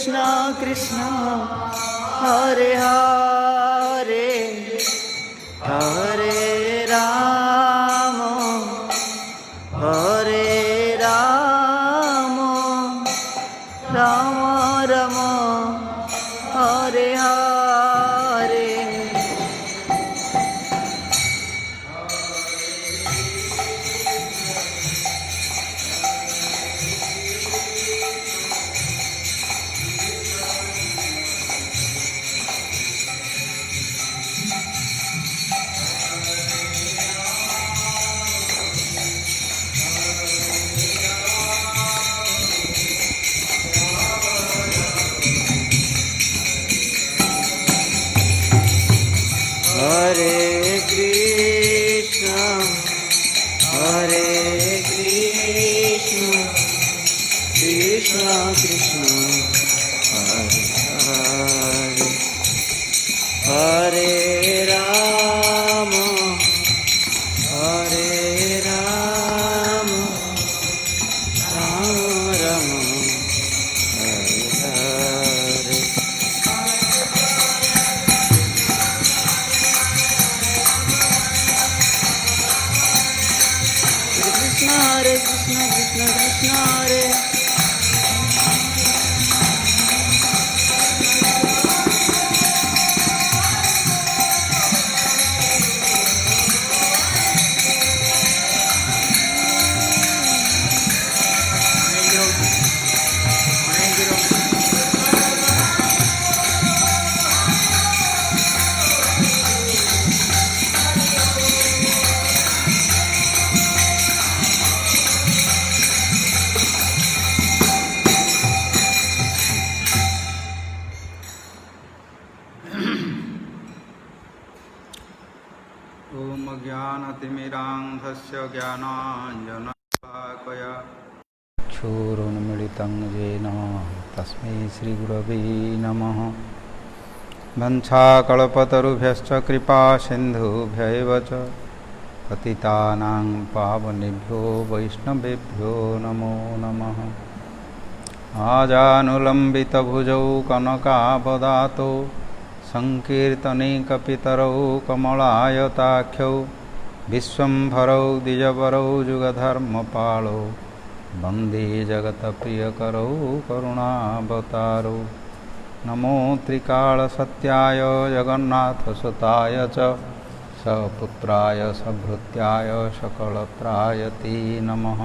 कृष्ण कृष्ण हरे हरे हरे राम राम राम हरे हरे। हरे Krishna Krishna Krishna Hare Hare Hare Ram Ram Ram Hare Hare. Hare Krishna Krishna Krishna Hare ओम ज्ञानतिमिरान्धस्य ज्ञानाञ्जनशलाकया चक्षुरुन्मीलितं येन तस्मै श्रीगुरवे नमः। वंशाकल्पतरुभ्यश्च कृपासिन्धुभ्यैव च पतितानां पावनेभ्यो वैष्णवेभ्यो नमो नमः। आजानुलम्बितभुजौ कनकावदातो संकीर्तनैकपितरौ कमलायताख्यौ विश्वम्भरौ द्विजवरौ जुगधर्मपालौ वन्दे जगत्प्रियकरौ करुणावतारौ। नमो त्रिकालसत्याय जगन्नाथसुताय च सपुत्राय सभृत्याय सकलत्रायते नमः।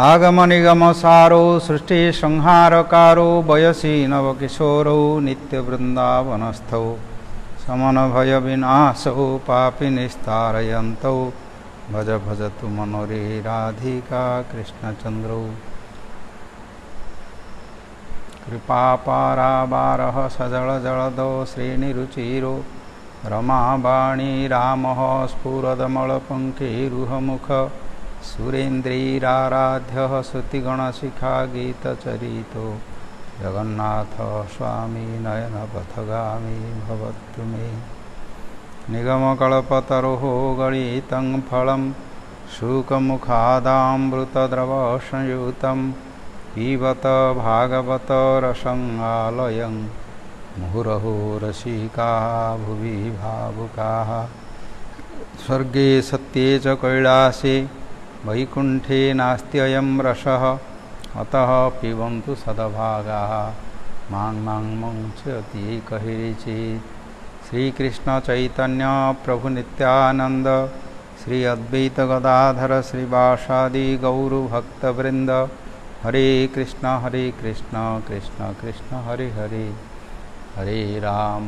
आगमनिगमसारो सृष्टिसंहारकारो वयसि नवकिशोरौ नित्यवृन्दावनस्थौ समनभयविनाशौ पापिनिस्तारयन्तौ भज भजतु मनोरे राधिका कृष्णचन्द्रौ। कृपापारावारः सजलजलदौ श्रेणिरुचिरो रमावाणी रामः स्फुरदमलपङ्केरुहमुख सुरेन्द्रैराराध्यः श्रुतिगणशिखा गीतचरितो जगन्नाथ स्वामी नयनपथगामी भवतु मे। निगमकल्पतरोः गलितं फलं शुकमुखादामृतद्रवसंयुतं पिबत भागवत रसं आलयं मुहुरहो रसिका भुवि भावुकाः। स्वर्गे सत्ये च कैलासे वैकुण्ठे नास्त्ययं रसः अतः पिबन्तु सद्भागाः मां मुञ्चति कहिचित्। श्रीकृष्ण चैतन्य प्रभु नित्यानंद श्री अद्वैत गदाधर श्रीवासादि गौरभक्तवृंद हरे कृष्ण कृष्ण कृष्ण हरे हरे हरे राम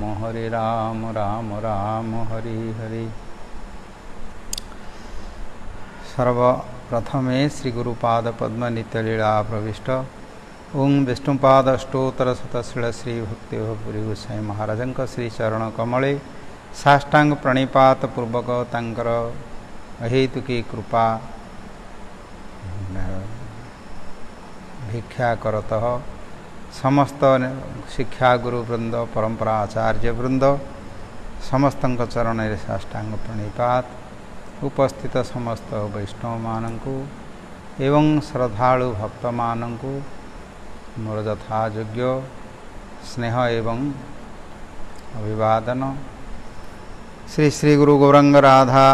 राम राम हरे हरे। सर्वप्रथमे श्री गुरुपाद पद्म नित्यलीला प्रविष्ट ओं विष्णुपाद अष्टोत्तर शतशील श्री भक्तिपुरी गोसाई महाराजन श्री चरण कमले साष्टांग प्रणिपात पूर्वक तांकर अहेतुकी कृपा भिक्षा करत समस्त शिक्षा गुरुवृंद परंपरा आचार्य वृंद समस्त चरण साष्टांग प्रणिपात उपस्थित समस्त वैष्णव मानू एवं श्रद्धालु भक्त मानू मोर यथा योग्य स्नेह एवं अभिवादन। श्री श्री गुरु गौरंग राधा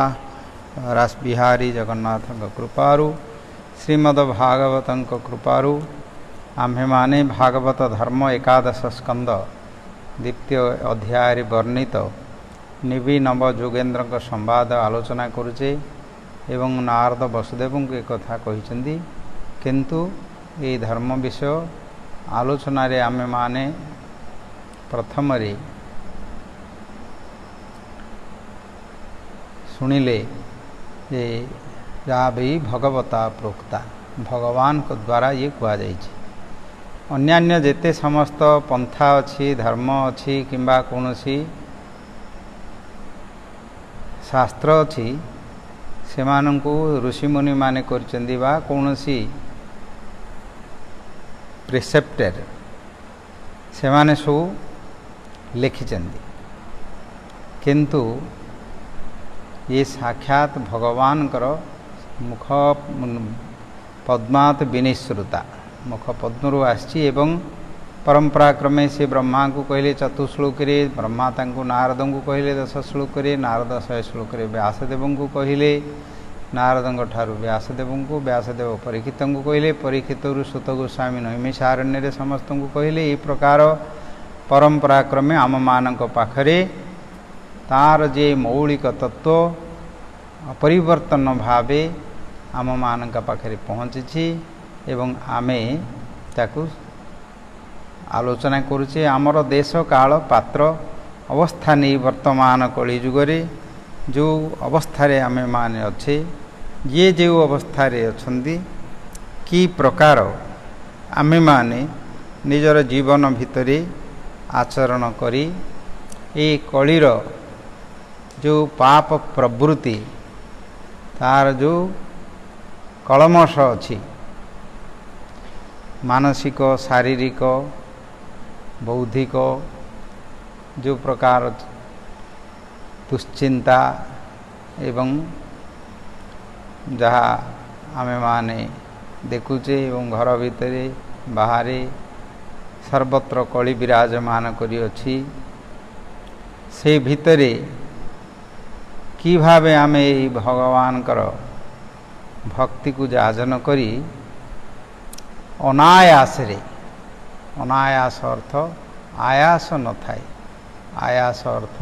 रास बिहारी जगन्नाथ कृपारु श्रीमद्भागवत कृपारु आम्भे माने भागवत धर्म एकादश स्कंद द्वितीय अध्याय वर्णित निवि नव जोगेन्द्र संवाद आलोचना करुचे एवं नारद वसुदेव को एक कथा कही। किंतु ये धर्म विषय आलोचन आमे माने प्रथम शुणिले ये जहाँ भी भगवता प्रोक्ता भगवान को द्वारा ये कह जाइए। अन्यान्य जेते समस्त पंथा अच्छी धर्म अच्छी किंबा कौनसी शास्त्र अच्छी से ऋषिमुनि माने करचंदी बा कौनसी प्रिसेप्टर से माने सब लिखिचंदी। किंतु ये साक्षात भगवान कर मुख पद्मात विनिश्रुता मुख पद्मरु आसी एवं परंपरा क्रमे से ब्रह्मा को कहले चतुश्लोक ब्रह्मा तांको नारद को कहले 10 श्लोक नारद 100 श्लोक व्यासदेव को कहले नारद ठारू व्यासदेव को व्यासदेव परीक्षित को कहले परीक्षित सुत गोस्वामी नैमिषारण्य समस्त को कहले। ये प्रकार परंपरा क्रमे आम मान पाखरे तार जे मौलिक तत्व अपरिवर्तन भावे आम मान पाखरे पहुँची एवं आमे ताकू आलोचना करुचे। आमर देश काल पात्र अवस्था नहीं वर्तमान कली जुगरे जो अवस्था आमे माने अच्छे ये जो अवस्था अच्छी कि प्रकार आमे माने निजर जीवन भितरे आचरण करी ये कलीर जो पाप प्रवृत्ति तार जो कलमश अच्छी मानसिक शारीरिक बौद्धिक जो प्रकार दुश्चिंता एवं जहाँ आमे माने देखुचे एवं घर भितर बाहर सर्वत्र कली विराजमान करी अछि से भितरे कि भावे आमे भगवान कर भक्ति को जाजन करी अनायास रे अनायास अर्थ आयास न थाए आयास अर्थ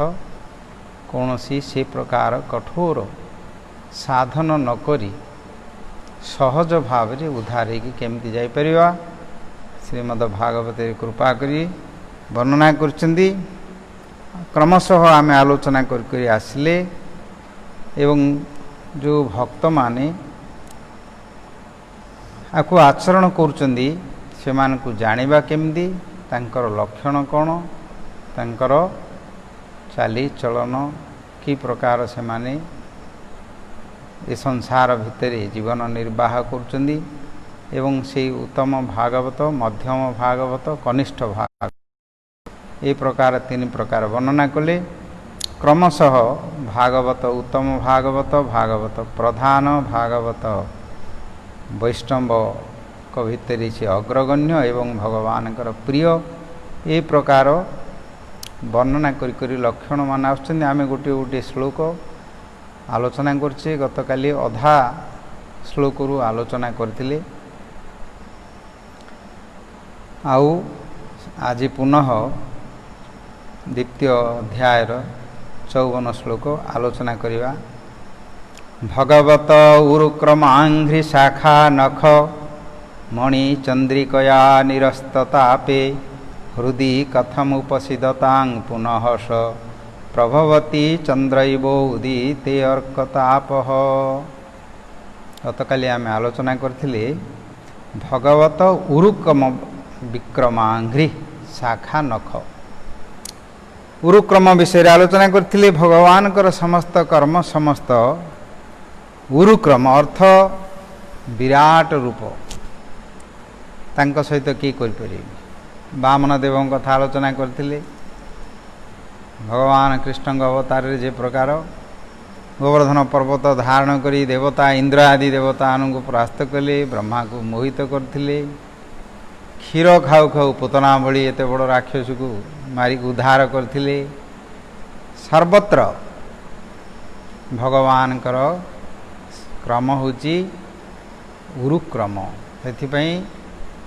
कौनसी से प्रकार कठोर साधन न करी सहज भाव रे उद्धार की केमती जाई परिवा श्रीमद् भागवत कृपा करी वर्णना करचंदी। क्रमशः आमे आलोचना कर आसिले एवं जो भक्त माने आपको आचरण करुचंदी से मानकु जानिबा केमदी तांकर लक्षण कौन तांकर चाली चलन कि प्रकार से माने ए संसार भितर जीवन निर्वाह करुचंदी एवं से उत्तम भागवत मध्यम भागवत कनिष्ठ भागवत ये प्रकार 3 प्रकार वर्णना कले। क्रमशः भागवत उत्तम भागवत भागवत प्रधान भागवत वैष्णव को भितर से अग्रगण्य एवं भगवान कर प्रिय ये प्रकार वर्णना करी लक्षण मान आमे गोटे गोटे श्लोक आलोचना करछे। गतकाली अधा श्लोक रु आलोचना करथिले आउ आज पुनः द्वितीय अध्यायर 54 श्लोक आलोचना करिवा। भगवत उरुक्रमांघ्रि शाखा नख मणि चंद्रिकया निरस्ततापे हृदि कथमुपसिदतां पुनः स प्रभवती चंद्रैवोदिते अर्कतापः। गतकाली आमे आलोचना करथिले भगवत उरुक्रम विक्रमांघ्रि शाखा नख उरुक्रम विषय आलोचना करथिले। भगवान कर समस्त कर्म समस्त उरुक्रम अर्थ विराट रूप तांको सहित किए करि वामन देव कथा आलोचना करथिले। भगवान कृष्ण अवतार जे प्रकार गोवर्धन पर्वत धारण करी देवता इंद्र आदि देवता को परास्त कले ब्रह्मा को मोहित करथिले କ୍ଷୀର ଖାଉ ଖାଉ ପୁତନା ଭଳି ଏତେ ବଡ଼ ରାକ୍ଷସକୁ ମାରିକି ଉଦ୍ଧାର କରିଥିଲେ। ସର୍ବତ୍ର ଭଗବାନଙ୍କର କ୍ରମ ହେଉଛି ଉରୁକ୍ରମ। ସେଥିପାଇଁ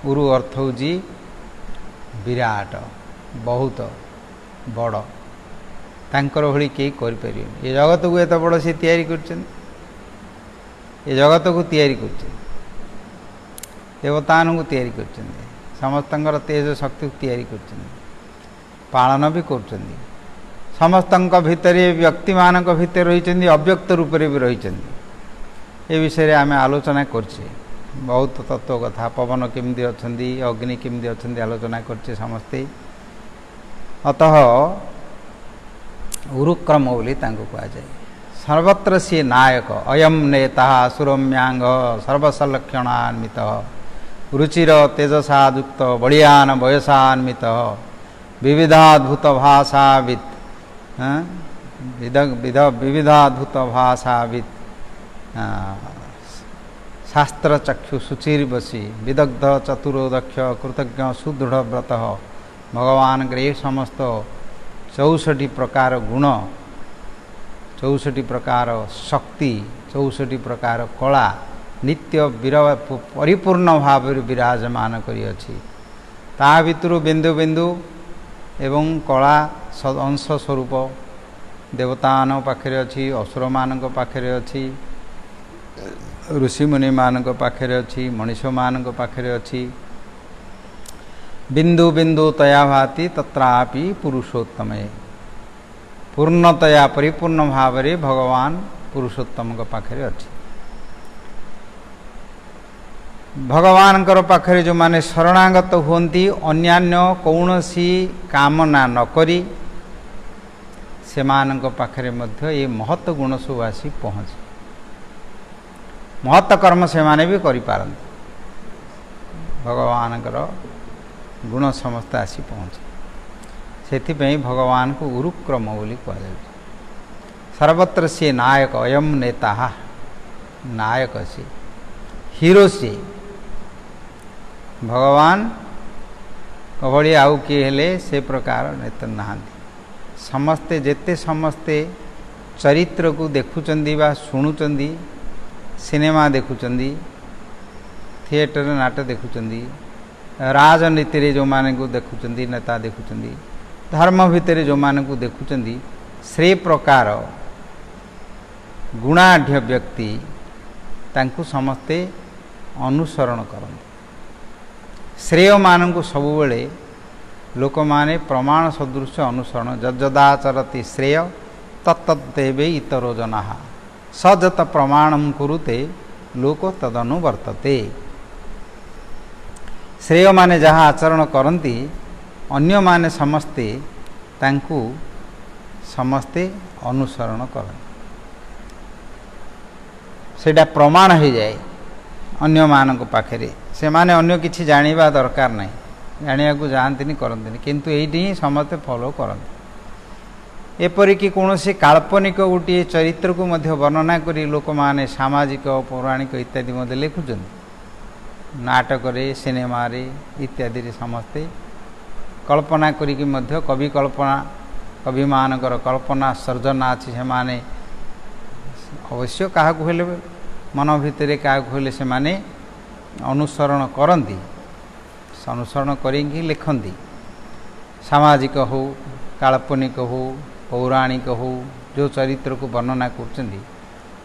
ଉରୁ ଅର୍ଥ ହେଉଛି ବିରାଟ, ବହୁତ ବଡ଼। ତାଙ୍କର ଭଳି କେହି କରିପାରିବେନି। ଏ ଜଗତକୁ ଏତେ ବଡ଼ ସେ ତିଆରି କରିଛନ୍ତି। ଏ ଜଗତକୁ ତିଆରି କରିଛନ୍ତି, ଦେବତାମାନଙ୍କୁ ତିଆରି କରିଛନ୍ତି, ସମସ୍ତଙ୍କର ତେଜ ଶକ୍ତିକୁ ତିଆରି କରିଛନ୍ତି, ପାଳନ ବି କରୁଛନ୍ତି। ସମସ୍ତଙ୍କ ଭିତରେ, ବ୍ୟକ୍ତିମାନଙ୍କ ଭିତରେ ରହିଛନ୍ତି, ଅବ୍ୟକ୍ତ ରୂପରେ ବି ରହିଛନ୍ତି। ଏ ବିଷୟରେ ଆମେ ଆଲୋଚନା କରିଛେ ବହୁତ ତତ୍ତ୍ୱ କଥା। ପବନ କେମିତି ଅଛନ୍ତି, ଅଗ୍ନି କେମିତି ଅଛନ୍ତି ଆଲୋଚନା କରିଛେ ସମସ୍ତେ। ଅତଃ ଉରୁକ୍ରମ ବୋଲି ତାଙ୍କୁ କୁହାଯାଏ। ସର୍ବତ୍ର ସିଏ ନାୟକ। ଅୟମ ନେତା ସୁରମ୍ୟାଙ୍ଗ ସର୍ବସଲକ୍ଷଣାନ୍ୱିତ ରୁଚିର ତେଜସା ଯୁକ୍ତ ବଳିୟାନ ବୟସାନ୍ୱିତ ବିବିଧାଦ୍ଭୁତ ଭାଷାବିତ୍ ବିବିଧାଦ୍ଭୁତ ଭାଷାବିତ୍ ଶାସ୍ତ୍ରଚକ୍ଷୁ ଶୁଚିର୍ବଶୀ ବିଦଗ୍ଧ ଚତୁରୋଦକ୍ଷ କୃତଜ୍ଞ ସୁଦୃଢ଼ ବ୍ରତ। ଭଗବାନଙ୍କର ଏ ସମସ୍ତ 64 ପ୍ରକାର ଗୁଣ, 64 ପ୍ରକାର ଶକ୍ତି, 64 ପ୍ରକାର କଳା ନିତ୍ୟ ପରିପୂର୍ଣ୍ଣ ଭାବରେ ବିରାଜମାନ କରିଅଛି। ତା ଭିତରୁ ବିନ୍ଦୁ ବିନ୍ଦୁ ଏବଂ କଳା ଅଂଶ ସ୍ୱରୂପ ଦେବତାମାନଙ୍କ ପାଖରେ ଅଛି, ଅସୁରମାନଙ୍କ ପାଖରେ ଅଛି, ଋଷିମୁନିମାନଙ୍କ ପାଖରେ ଅଛି, ମଣିଷମାନଙ୍କ ପାଖରେ ଅଛି। ବିନ୍ଦୁ ବିନ୍ଦୁ ତୟା ଭାତି ତତ୍ରାପି ପୁରୁଷୋତ୍ତମେ। ପୂର୍ଣ୍ଣତୟା ପରିପୂର୍ଣ୍ଣ ଭାବରେ ଭଗବାନ ପୁରୁଷୋତ୍ତମଙ୍କ ପାଖରେ ଅଛି। ଭଗବାନଙ୍କର ପାଖରେ ଯେଉଁମାନେ ଶରଣାଗତ ହୁଅନ୍ତି, ଅନ୍ୟାନ୍ୟ କୌଣସି କାମନା ନ କରି, ସେମାନଙ୍କ ପାଖରେ ମଧ୍ୟ ଏ ମହତ୍ ଗୁଣ ସବୁ ଆସି ପହଞ୍ଚେ। ମହତ୍ କର୍ମ ସେମାନେ ବି କରିପାରନ୍ତି। ଭଗବାନଙ୍କର ଗୁଣ ସମସ୍ତେ ଆସି ପହଞ୍ଚେ। ସେଥିପାଇଁ ଭଗବାନଙ୍କୁ ଉରୁକ୍ରମ ବୋଲି କୁହାଯାଉଛି। ସର୍ବତ୍ର ସିଏ ନାୟକ। ଅୟମ ନେତା, ନାୟକ ସିଏ, ହିରୋ ସିଏ। ଭଗବାନଙ୍କ ଭଳି ଆଉ କିଏ ହେଲେ ସେ ପ୍ରକାର ନେତା ନାହାନ୍ତି। ସମସ୍ତେ ଯେତେ ସମସ୍ତେ ଚରିତ୍ରକୁ ଦେଖୁଛନ୍ତି ବା ଶୁଣୁଛନ୍ତି, ସିନେମା ଦେଖୁଛନ୍ତି, ଥିଏଟର ନାଟ ଦେଖୁଛନ୍ତି, ରାଜନୀତିରେ ଯେଉଁମାନଙ୍କୁ ଦେଖୁଛନ୍ତି, ନେତା ଦେଖୁଛନ୍ତି, ଧର୍ମ ଭିତରେ ଯେଉଁମାନଙ୍କୁ ଦେଖୁଛନ୍ତି, ସେ ପ୍ରକାର ଗୁଣାଢ଼୍ୟ ବ୍ୟକ୍ତି ତାଙ୍କୁ ସମସ୍ତେ ଅନୁସରଣ କରନ୍ତି। ଶ୍ରେୟମାନଙ୍କୁ ସବୁବେଳେ ଲୋକମାନେ ପ୍ରମାଣ ସଦୃଶ ଅନୁସରଣ। ଯଦ୍ଯଦାଚରତି ଶ୍ରେୟ ତତ୍ତଦେବେ ଇତରୋ ଜନାଃ ସଯତ ପ୍ରମାଣଂ କୁରୁତେ ଲୋକ ତଦନୁବର୍ତ୍ତତେ। ଶ୍ରେୟମାନେ ଯାହା ଆଚରଣ କରନ୍ତି, ଅନ୍ୟମାନେ ସମସ୍ତେ ତାଙ୍କୁ ଅନୁସରଣ କରନ୍ତି। ସେଇଟା ପ୍ରମାଣ ହୋଇଯାଏ ଅନ୍ୟମାନଙ୍କ ପାଖରେ। ସେମାନେ ଅନ୍ୟ କିଛି ଜାଣିବା ଦରକାର ନାହିଁ, ଜାଣିବାକୁ ଯାଆନ୍ତିନି, କରନ୍ତିନି, କିନ୍ତୁ ଏଇଠି ହିଁ ସମସ୍ତେ ଫଲୋ କରନ୍ତି। ଏପରିକି କୌଣସି କାଳ୍ପନିକ ଗୋଟିଏ ଚରିତ୍ରକୁ ମଧ୍ୟ ବର୍ଣ୍ଣନା କରି ଲୋକମାନେ ସାମାଜିକ, ପୌରାଣିକ ଇତ୍ୟାଦି ମଧ୍ୟ ଲେଖୁଛନ୍ତି। ନାଟକରେ, ସିନେମାରେ ଇତ୍ୟାଦିରେ ସମସ୍ତେ କଳ୍ପନା କରିକି ମଧ୍ୟ କବିମାନଙ୍କର କଳ୍ପନା ସର୍ଜନା ଅଛି। ସେମାନେ ଅବଶ୍ୟ କାହାକୁ ହେଲେ ମନ ଭିତରେ କାହାକୁ ହେଲେ ସେମାନେ ଅନୁସରଣ କରନ୍ତି, ଅନୁସରଣ କରିକି ଲେଖନ୍ତି। ସାମାଜିକ ହେଉ, କାଳ୍ପନିକ ହେଉ, ପୌରାଣିକ ହେଉ, ଯେଉଁ ଚରିତ୍ରକୁ ବର୍ଣ୍ଣନା କରୁଛନ୍ତି,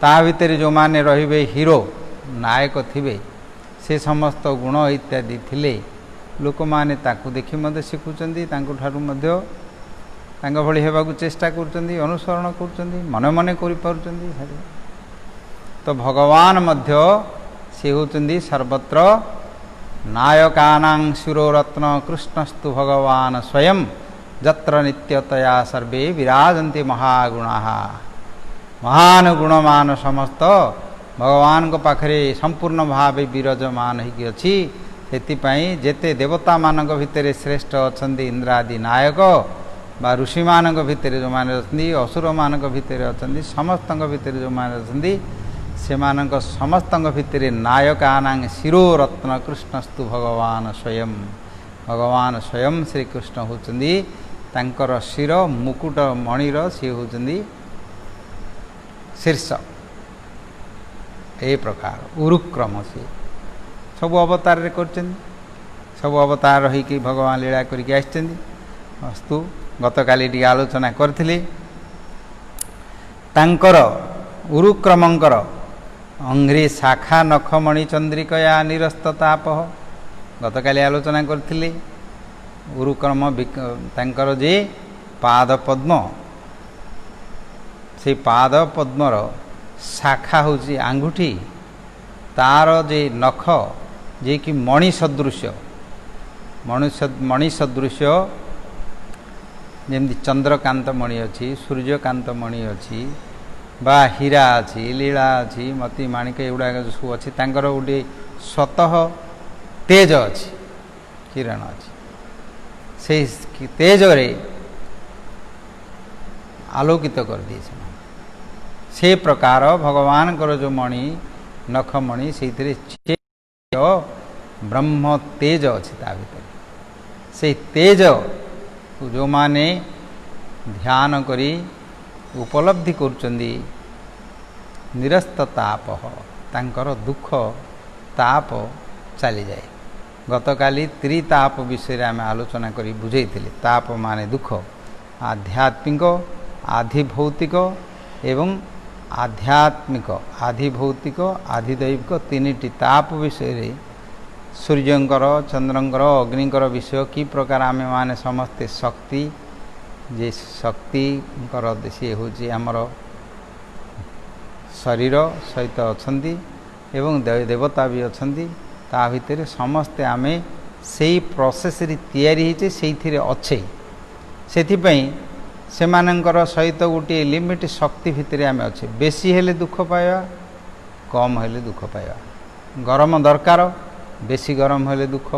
ତା ଭିତରେ ଯେଉଁମାନେ ରହିବେ ହିରୋ, ନାୟକ ଥିବେ, ସେ ସମସ୍ତ ଗୁଣ ଇତ୍ୟାଦି ଥିଲେ ଲୋକମାନେ ତାକୁ ଦେଖି ମଧ୍ୟ ଶିଖୁଛନ୍ତି, ତାଙ୍କଠାରୁ ମଧ୍ୟ ତାଙ୍କ ଭଳି ହେବାକୁ ଚେଷ୍ଟା କରୁଛନ୍ତି, ଅନୁସରଣ କରୁଛନ୍ତି, ମନେ ମନେ କରିପାରୁଛନ୍ତି। ତ ଭଗବାନ ମଧ୍ୟ ସେ ହେଉଛନ୍ତି ସର୍ବତ୍ର ନାୟକାନାଂ ଶିରୋରତ୍ନ କୃଷ୍ଣସ୍ତୁ ଭଗବାନ ସ୍ୱୟଂ ଯତ୍ର ନିତ୍ୟତୟା ସର୍ବେ ବିରାଜନ୍ତି ମହାଗୁଣାଃ। ମହାନ ଗୁଣମାନ ସମସ୍ତ ଭଗବାନଙ୍କ ପାଖରେ ସମ୍ପୂର୍ଣ୍ଣ ଭାବେ ବିରାଜମାନ ହୋଇକି ଅଛି। ସେଥିପାଇଁ ଯେତେ ଦେବତାମାନଙ୍କ ଭିତରେ ଶ୍ରେଷ୍ଠ ଅଛନ୍ତି ଇନ୍ଦ୍ରାଦି ନାୟକ, ବା ଋଷିମାନଙ୍କ ଭିତରେ ଯେଉଁମାନେ ଅଛନ୍ତି, ଅସୁରମାନଙ୍କ ଭିତରେ ଅଛନ୍ତି, ସମସ୍ତଙ୍କ ଭିତରେ ଯେଉଁମାନେ ଅଛନ୍ତି, ସେମାନଙ୍କ ସମସ୍ତଙ୍କ ଭିତରେ ନାୟକାନାଂ ଶିରୋରତ୍ନ କୃଷ୍ଣସ୍ତୁ ଭଗବାନ ସ୍ୱୟଂ भगवान स्वयं श्रीकृष्ण होचंदी तांकर शिर मुकुट मणिर सी होचंदी शीर्ष ए प्रकार उरुक्रम से सब अवतार रे करचंदी सब अवतार रही कि भगवान लीला करके आछंदी अस्तु गतकाली टी आलोचना करथिली तांकर उरुक्रमंकर अंघ्री शाखा नखमणि चंद्रिकया निरस्तताप गतकाली आलोचना करथिली उरुक्रम तांकर जे पाद पद्म से पाद पद्मर शाखा होची आंगुठी तार जे नख जे कि मणि सदृश मणि सदृश जमी चंद्रकांत मणि अच्छी सूर्यकांत मणि अच्छी बा हीरा अच्छी लीला अच्छी मती माणिक एगुड़ाक सब अच्छी तांकर गोटे स्वतः तेज अच्छी किरण अच्छी से तेज रे आलोकित कर दिए से प्रकार भगवान जो मणि नखमणि से ब्रह्म तेज अच्छी ता भीतर से तेज जो माने ध्यान करी उपलब्धि करुचंदी निरस्त ताप तांकर दुख ताप चली जाए गतकाली त्रिताप विषय आम आलोचना करी बुझे ताप माने दुख आध्यात्मिक आधिभौतिक एवं आध्यात्मिक आधिभौतिक आधिदैविक तीनिटी ताप विषय सूर्यंकर चंद्रंकर अग्निकर विषय कि प्रकार आम माने समस्ते शक्ति जे शक्ति सी हूँ आमर शरीर सहित अच्छा एवं देवता भी अच्छा ता भितर समस्ते आम से प्रोसेस तैयारी से अच्छे से सेमानंकर सहित गोटे लिमिट शक्ति भितर आम अच्छे बेसी हेले दुख पाइबा कम हेले दुख पाइबा गरम दरकार बेसी गरम हेले दुख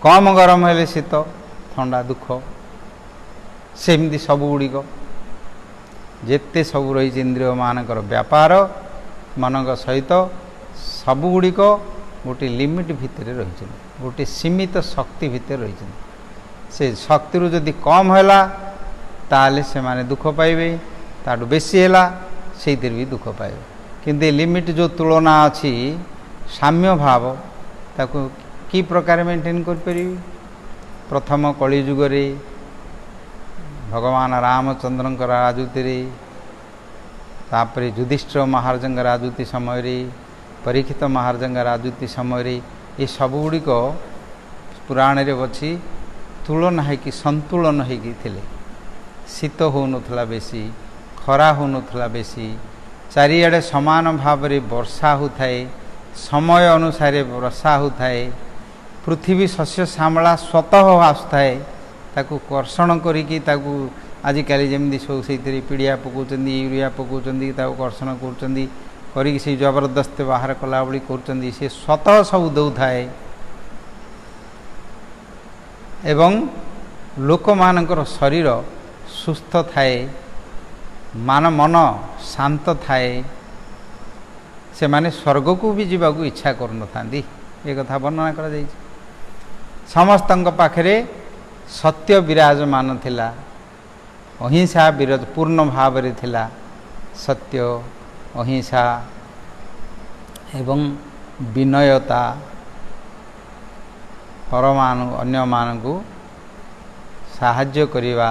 कम गरम हेले शीत ठंडा दुख सेमती सबुगुड़िक जेते सब रही इंद्रिय मानकर व्यापार मानक सहित सबुगुड़िक गोटे लिमिट भितर रही गोटे सीमित शक्ति भितर रही से शक्ति जदि कम है ताले से माने दुख पाइबे ताठू बेसी है से भी दुख पाइबे किंतु लिमिट जो तुलना अच्छी साम्य भाव ताको कि प्रकार मेंटेन कर पारि प्रथम कलिजुगरे भगवान रामचंद्र राजूति तापर युधिष्ठिर महाराज राजूति समय परीक्षित महाराज राजूति समय ये सबुगुड़िक पुराण रे अच्छी तुलन है कि संतुलन होते शीत हो नथला बेसी खरा हो नथला बेसी चारिआडे समान भाव रे वर्षा होथाए समय अनुसार वर्षा होथाए पृथ्वी शस्य श्यामला स्वतः आसुए ताकू कर्षण करिकी ताकू आजिकल जमी सब से पीड़िया पकाउछन यूरिया पकाउछन कर्षण करी से जबरदस्त बाहर कला बड़ी कर स्वतः सब दौथाए एवं लोक मानकर शरीर सुस्थ थाए मान मन शांत थाए से माने स्वर्ग को भी जीवाकू इच्छा करू न थांदी ए कथा वर्णना करा जाय समस्तंक पाखरे सत्य विराजमान थिला अहिंसा विराज पूर्ण भाव रे थिला सत्य अहिंसा एवं विनयता परमाणु अन्य मानकू साहाय्य करिवा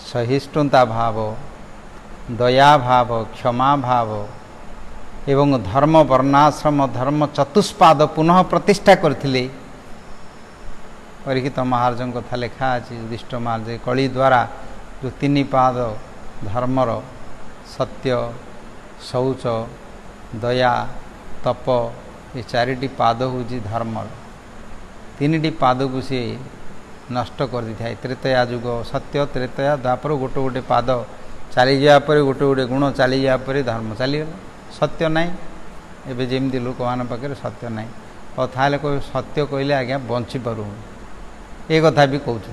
सहिष्णुता भाव दया भाव क्षमा भाव एवं धर्म वर्णाश्रम धर्म चतुष्पाद पुनः प्रतिष्ठा करथिले परीक्षित महाराज कथा लेखा अच्छी युधिष्ठिर महाराज कली द्वारा जो तीन पाद धर्मर सत्य शौच दया तप ये चारिटी पाद हूँ धर्मर तीन पाद को सी नष्ट कर दी था त्रेतया जुग सत्य त्रेतया द्वापर गोटे गोटे पाद चली जापर गोटे गोटे गुण चली जापर धर्म चलीगला सत्य नाई एवं जमी लोक मान पाखे सत्य नाई और ताले कह सत्य कहले आज्ञा बंची पारू ये कथा भी कहते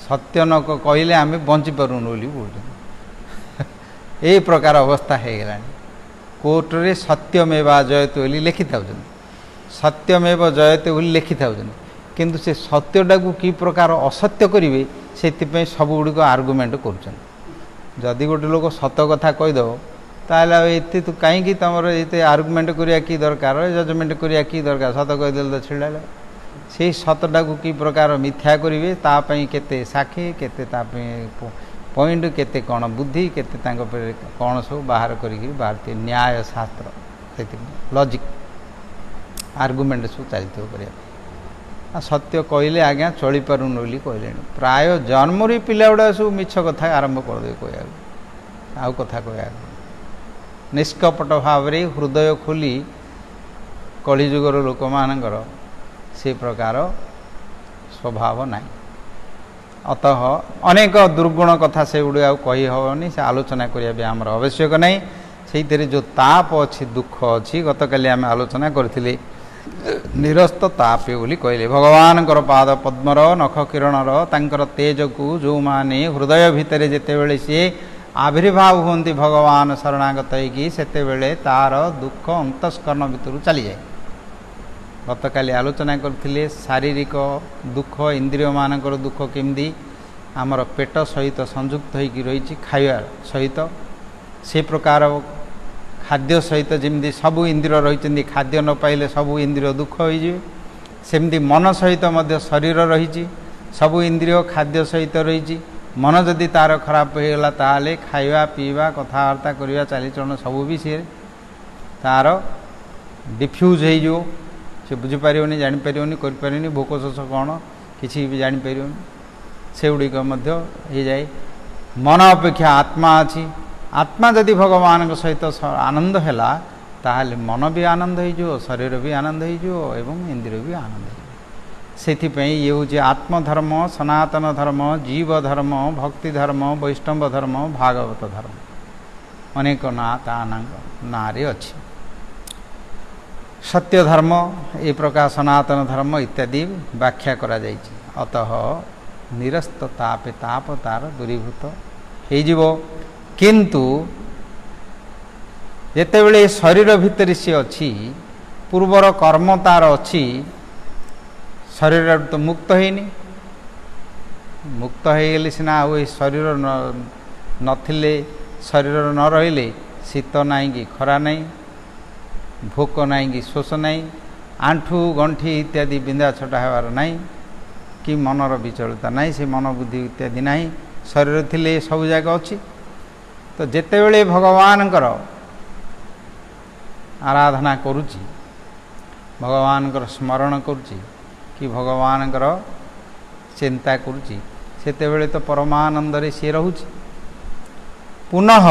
सत्य न कहले आम बंची पारूनु बोली कहते यही प्रकार अवस्था हो गला कोर्टे सत्यमेवा जयते बोली लिखि था सत्यमेव जयते बोली लिखि था କିନ୍ତୁ ସେ ସତ୍ୟଟାକୁ କି ପ୍ରକାର ଅସତ୍ୟ କରିବେ ସେଥିପାଇଁ ସବୁଗୁଡ଼ିକ ଆର୍ଗୁମେଣ୍ଟ କରୁଛନ୍ତି। ଯଦି ଗୋଟେ ଲୋକ ସତ କଥା କହିଦେବ ତାହେଲେ ଆଉ ଏତେ ତୁ କାହିଁକି ତୁମର ଏତେ ଆର୍ଗୁମେଣ୍ଟ କରିବା କି ଦରକାର, ଜଜମେଣ୍ଟ କରିବା କି ଦରକାର, ସତ କହିଦେଲେ ତ ଛିଡ଼ାଲେ। ସେଇ ସତଟାକୁ କି ପ୍ରକାର ମିଥ୍ୟା କରିବେ ତା ପାଇଁ କେତେ ସାକ୍ଷୀ, କେତେ ତା ପାଇଁ ପଏଣ୍ଟ, କେତେ କ'ଣ ବୁଦ୍ଧି, କେତେ ତାଙ୍କ ଉପରେ କ'ଣ ସବୁ ବାହାର କରିକି ବାହାରିଥିବେ ନ୍ୟାୟ ଶାସ୍ତ୍ର, ସେଥିପାଇଁ ଲଜିକ୍ ଆର୍ଗୁମେଣ୍ଟ ସବୁ ଚାଲିଥିବ କରିବା ପାଇଁ। ଆଉ ସତ୍ୟ କହିଲେ ଆଜ୍ଞା ଚଳିପାରୁନି ବୋଲି କହିଲେଣି। ପ୍ରାୟ ଜନ୍ମରୁ ପିଲା ଗୁଡ଼ା ସବୁ ମିଛ କଥା ଆରମ୍ଭ କରିଦେବେ କହିବାକୁ, ଆଉ କଥା କହିବାକୁ। ନିଷ୍କପଟ ଭାବରେ ହୃଦୟ ଖୋଲି କଳିଯୁଗର ଲୋକମାନଙ୍କର ସେ ପ୍ରକାର ସ୍ୱଭାବ ନାହିଁ। ଅତଃ ଅନେକ ଦୁର୍ଗୁଣ କଥା ସେଗୁଡ଼ିକ ଆଉ କହି ହେବନି, ସେ ଆଲୋଚନା କରିବା ବି ଆମର ଆବଶ୍ୟକ ନାହିଁ। ସେଇଥିରେ ଯେଉଁ ତାପ ଅଛି, ଦୁଃଖ ଅଛି, ଗତକାଲି ଆମେ ଆଲୋଚନା କରିଥିଲେ। ନିରସ୍ତ ତାପେ ବୋଲି କହିଲେ ଭଗବାନଙ୍କର ପାଦ ପଦ୍ମର ନଖ କିରଣର ତାଙ୍କର ତେଜକୁ ଯେଉଁମାନେ ହୃଦୟ ଭିତରେ ଯେତେବେଳେ ସିଏ ଆବିର୍ଭାବ ହୁଅନ୍ତି ଭଗବାନ ଶରଣାଗତ ହେଇକି, ସେତେବେଳେ ତାର ଦୁଃଖ ଅନ୍ତଃସ୍କରଣ ଭିତରୁ ଚାଲିଯାଏ। ଗତକାଲି ଆଲୋଚନା କରିଥିଲେ ଶାରୀରିକ ଦୁଃଖ, ଇନ୍ଦ୍ରିୟମାନଙ୍କର ଦୁଃଖ କେମିତି ଆମର ପେଟ ସହିତ ସଂଯୁକ୍ତ ହୋଇକି ରହିଛି, ଖାଇବା ସହିତ। ସେ ପ୍ରକାର ଖାଦ୍ୟ ସହିତ ଯେମିତି ସବୁ ଇନ୍ଦ୍ରିୟ ରହିଛନ୍ତି, ଖାଦ୍ୟ ନ ପାଇଲେ ସବୁ ଇନ୍ଦ୍ରିୟ ଦୁଃଖ ହୋଇଯିବେ, ସେମିତି ମନ ସହିତ ମଧ୍ୟ ଶରୀର ରହିଛି, ସବୁ ଇନ୍ଦ୍ରିୟ ଖାଦ୍ୟ ସହିତ ରହିଛି। ମନ ଯଦି ତାର ଖରାପ ହୋଇଗଲା ତାହେଲେ ଖାଇବା ପିଇବା, କଥାବାର୍ତ୍ତା କରିବା, ଚାଲିଚଳନ ସବୁ ବି ସିଏ ତାର ଡିଫ୍ୟୁଜ୍ ହେଇଯିବ। ସେ ବୁଝିପାରିବନି, ଜାଣିପାରିବନି, କରିପାରିବନି, ଭୋକ ଶୋଷ କ'ଣ କିଛି ବି ଜାଣିପାରିବନି, ସେଗୁଡ଼ିକ ମଧ୍ୟ ହେଇଯାଏ। ମନ ଅପେକ୍ଷା ଆତ୍ମା ଅଛି। ଆତ୍ମା ଯଦି ଭଗବାନଙ୍କ ସହିତ ଆନନ୍ଦ ହେଲା ତାହେଲେ ମନ ବି ଆନନ୍ଦ ହେଇଯିବ, ଶରୀର ବି ଆନନ୍ଦ ହେଇଯିବ ଏବଂ ଇନ୍ଦ୍ରିୟ ବି ଆନନ୍ଦ ହେଇଯିବ। ସେଥିପାଇଁ ଇଏ ହେଉଛି ଆତ୍ମଧର୍ମ, ସନାତନ ଧର୍ମ, ଜୀବ ଧର୍ମ, ଭକ୍ତି ଧର୍ମ, ବୈଷ୍ଣବ ଧର୍ମ, ଭାଗବତ ଧର୍ମ, ଅନେକ ନାଁ ତା ନାଁରେ ଅଛି। ସତ୍ୟ ଧର୍ମ ଏ ପ୍ରକାର ସନାତନ ଧର୍ମ ଇତ୍ୟାଦି ବ୍ୟାଖ୍ୟା କରାଯାଇଛି। ଅତଃ ନିରସ୍ତ ତାପେ ତାପ ତାର ଦୂରୀଭୂତ ହେଇଯିବ। କିନ୍ତୁ ଯେତେବେଳେ ଶରୀର ଭିତରେ ସିଏ ଅଛି, ପୂର୍ବର କର୍ମ ତାର ଅଛି, ଶରୀରରୁ ତ ମୁକ୍ତ ହେଇନି। ମୁକ୍ତ ହେଇଗଲେ ସିନା ଆଉ ଏ ଶରୀର ନଥିଲେ, ଶରୀର ନ ରହିଲେ ଶୀତ ନାହିଁ କି ଖରା ନାହିଁ, ଭୋକ ନାହିଁ କି ଶୋଷ ନାହିଁ, ଆଣ୍ଠୁ ଗଣ୍ଠି ଇତ୍ୟାଦି ବିନ୍ଧା ଛଟା ହେବାର ନାହିଁ, କି ମନର ବିଚଳିତ ନାହିଁ, ସେ ମନ ବୁଦ୍ଧି ଇତ୍ୟାଦି ନାହିଁ। ଶରୀର ଥିଲେ ସବୁ ଯାକ ଅଛି। ତ ଯେତେବେଳେ ଭଗବାନଙ୍କର ଆରାଧନା କରୁଛି, ଭଗବାନଙ୍କର ସ୍ମରଣ କରୁଛି, କି ଭଗବାନଙ୍କର ଚିନ୍ତା କରୁଛି, ସେତେବେଳେ ତ ପରମାନନ୍ଦରେ ସିଏ ରହୁଛି। ପୁନଃ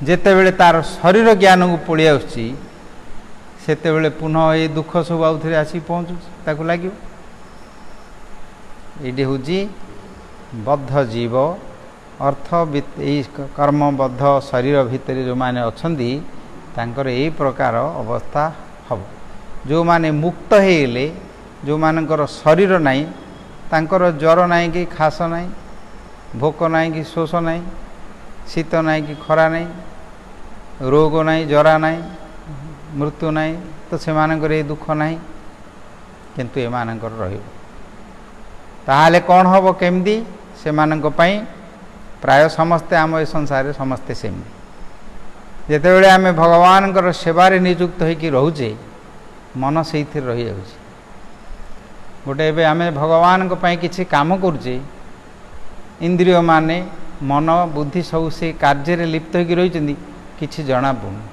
ଯେତେବେଳେ ତାର ଶରୀର ଜ୍ଞାନକୁ ପଳେଇ ଆସୁଛି, ସେତେବେଳେ ପୁନଃ ଏଇ ଦୁଃଖ ସବୁ ଆଉଥରେ ଆସିକି ପହଞ୍ଚୁଛି, ତାକୁ ଲାଗିବ। ଏଇଟି ହେଉଛି ବଦ୍ଧ ଜୀବ, ଅର୍ଥ ଏଇ କର୍ମବଦ୍ଧ ଶରୀର ଭିତରେ ଯେଉଁମାନେ ଅଛନ୍ତି ତାଙ୍କର ଏଇ ପ୍ରକାର ଅବସ୍ଥା ହେବ। ଯେଉଁମାନେ ମୁକ୍ତ ହେଇଗଲେ, ଯେଉଁମାନଙ୍କର ଶରୀର ନାହିଁ, ତାଙ୍କର ଜ୍ୱର ନାହିଁ କି ଖାସ ନାହିଁ, ଭୋକ ନାହିଁ କି ଶୋଷ ନାହିଁ, ଶୀତ ନାହିଁ କି ଖରା ନାହିଁ, ରୋଗ ନାହିଁ, ଜରା ନାହିଁ, ମୃତ୍ୟୁ ନାହିଁ, ତ ସେମାନଙ୍କର ଏ ଦୁଃଖ ନାହିଁ। କିନ୍ତୁ ଏମାନଙ୍କର ରହିବ। ତାହେଲେ କ'ଣ ହେବ, କେମିତି? ସେମାନଙ୍କ ପାଇଁ ପ୍ରାୟ ସମସ୍ତେ ଆମ ଏ ସଂସାରରେ ସମସ୍ତେ ସେମିତି। ଯେତେବେଳେ ଆମେ ଭଗବାନଙ୍କର ସେବାରେ ନିଯୁକ୍ତ ହୋଇକି ରହୁଛେ, ମନ ସେଇଥିରେ ରହିଯାଉଛି। ଗୋଟେ ଏବେ ଆମେ ଭଗବାନଙ୍କ ପାଇଁ କିଛି କାମ କରୁଛେ, ଇନ୍ଦ୍ରିୟମାନେ ମନ ବୁଦ୍ଧି ସବୁ ସେ କାର୍ଯ୍ୟରେ ଲିପ୍ତ ହୋଇକି ରହିଛନ୍ତି, କିଛି ଜଣାପଡ଼ୁନି।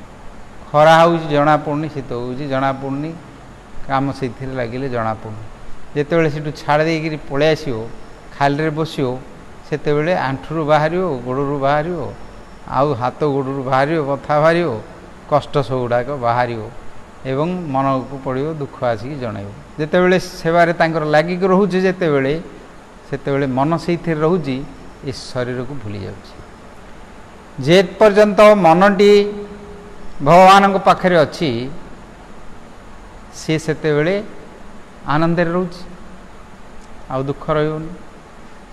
ଖରା ହେଉଛି ଜଣାପଡ଼ୁନି, ଶୀତ ହେଉଛି ଜଣାପଡ଼ୁନି, କାମ ସେଇଥିରେ ଲାଗିଲେ ଜଣାପଡ଼ୁନି। ଯେତେବେଳେ ସେଠୁ ଛାଡ଼ି ଦେଇକିରି ପଳେଇ ଆସିବ, ଖାଲିରେ ବସିବ, ସେତେବେଳେ ଆଣ୍ଠୁରୁ ବାହାରିବ, ଗୋଡ଼ରୁ ବାହାରିବ, ଆଉ ହାତ ଗୋଡ଼ରୁ ବାହାରିବ, ବଥା ବାହାରିବ, କଷ୍ଟ ସବୁଗୁଡ଼ାକ ବାହାରିବ ଏବଂ ମନକୁ ପଡ଼ିବ, ଦୁଃଖ ଆସିକି ଜଣାଇବ। ଯେତେବେଳେ ସେବାରେ ତାଙ୍କର ଲାଗିକି ରହୁଛି, ସେତେବେଳେ ମନ ସେଇଥିରେ ରହୁଛି, ଏ ଶରୀରକୁ ଭୁଲି ଯାଉଛି। ଯେ ପର୍ଯ୍ୟନ୍ତ ମନଟି ଭଗବାନଙ୍କ ପାଖରେ ଅଛି, ସିଏ ସେତେବେଳେ ଆନନ୍ଦରେ ରହୁଛି, ଆଉ ଦୁଃଖ ରହିବନି।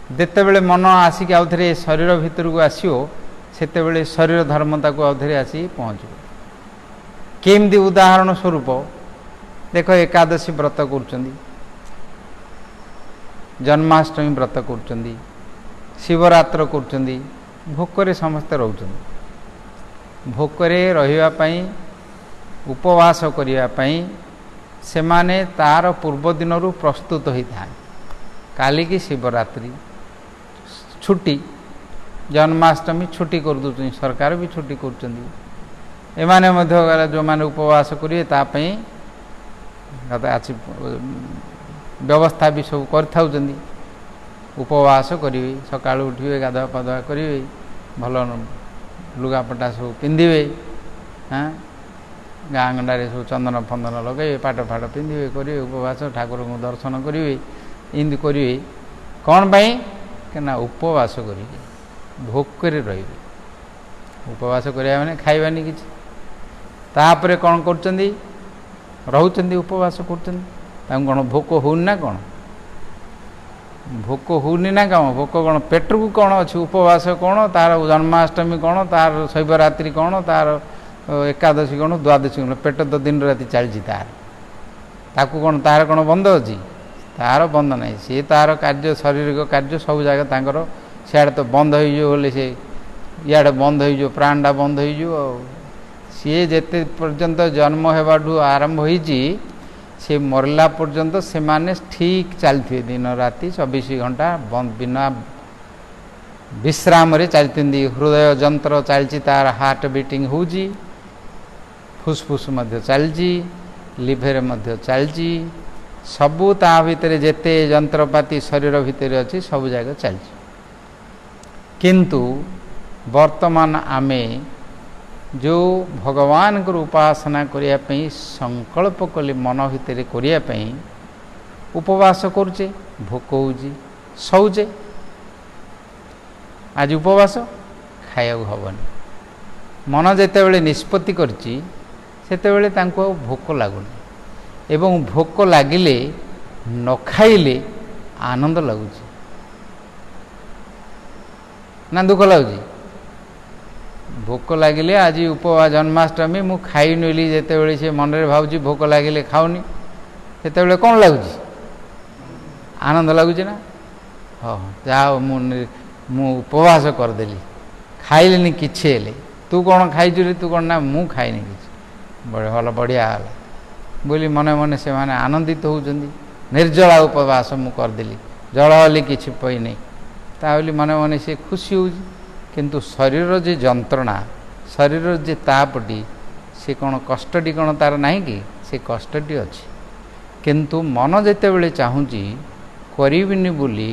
ଯେତେବେଳେ ମନ ଆସିକି ଆଉଥରେ ଶରୀର ଭିତରକୁ ଆସିବ, ସେତେବେଳେ ଶରୀର ଧର୍ମ ତାକୁ ଆଉଥରେ ଆସିକି ପହଞ୍ଚିବ। କେମିତି? ଉଦାହରଣ ସ୍ୱରୂପ ଦେଖ, ଏକାଦଶୀ ବ୍ରତ କରୁଛନ୍ତି, जन्माष्टमी व्रत कर शिवरात्र कर भोकरे समस्ते रोचंदी भोकरे रहिबापई उपवास करने से माने तार पूर्व दिन प्रस्तुत होता काली की शिवरात्रि छुट्टी जन्माष्टमी छुट्टी कर दूसरी सरकार भी छुट्टी कर जो माने उपवास करेंगे तापई व्यवस्था भी सब कर उपवास करेंगे सका उठे गाधुआ पाधुआ करेंगे भल लुगापटा सब पिंधे हाँ गाँ गंडारे सब चंदन फंदन लगे पाट फाट पिंधे करेंगे उपवास ठाकुर को दर्शन करेंगे इमती करेंगे कौन पाई कि उपवास करेंगे भोकरे रे उपवास करिया माने खाइबानी किछि तापरे कौन करचंदी रहउचंदी उपवास करचंदी तां कोन भोक होउन ना कोन भोक होउनी ना काम भोक कोन पेट को कोन अछि उपवास कोन तार जन्माष्टमी कोन तार शिवरात्रि कोन तार एकादशी कोन द्वादशी कोन पेट तो दिन राति चलछि ताकू कोन तार कोन बंद अछि तार बंद नहीं सी तार कार्य शारीरिक कार्य सब जगह तांकर सियाड़े तो बंद हो से इे बंद हो प्राणटा बंद हो सी जेते पर्यंत जन्म होबाठू आरंभ होइछि से मरला पर्यंत से माने ठीक चलते दिन राति 24 घंटा बंद बिना विश्राम रे चलती हृदय जंत्र चलछि तार हार्ट बीटिंग होउछि फुसफुस मध्य चलछि लिभर मध्य चलछि सबू ता भितर जेते जंत्रपाति शरीर भितर अछि सब जगह चलछि किंतु वर्तमान आमे जो भगवान को उपासना करिया पई संकल्प कले मन भितर करिया पई उपवास करुचे भोक होउछि सौचे आज उपवास खाया हबनी मन जेते बेले निष्पत्ति करछि सेते बेले तांको भोक लागुनी एवं भोक लागिले न खाइले आनंद लगुछि ना दुख लगुछि भोक लगिले आज उपवास जन्माष्टमी मु खाई नली जिते बड़े से मन में भावुँ भोक लगिले खाऊनी से कौन लगुच आनंद लगुच ना हाँ जाओ मु उपवास करदेली खाइलेनी किछे तू कौन खाइचु रे तू कौन ना मु खाइनी कि भल बढ़िया बोली मने मने से माने आनंदित होउछन्ती निर्जला उपवास मु करदेली जल हली किछि पई नहीं ताबली मने मने से खुशी होउछि किंतु शरीर जे जंत्रणा शरीर जे तापटी से कौन कष्टटी कौन तार नहीं कि से कष्टटी अच्छी किंतु मन जेते बेले चाहूँगी करिबिनी बोली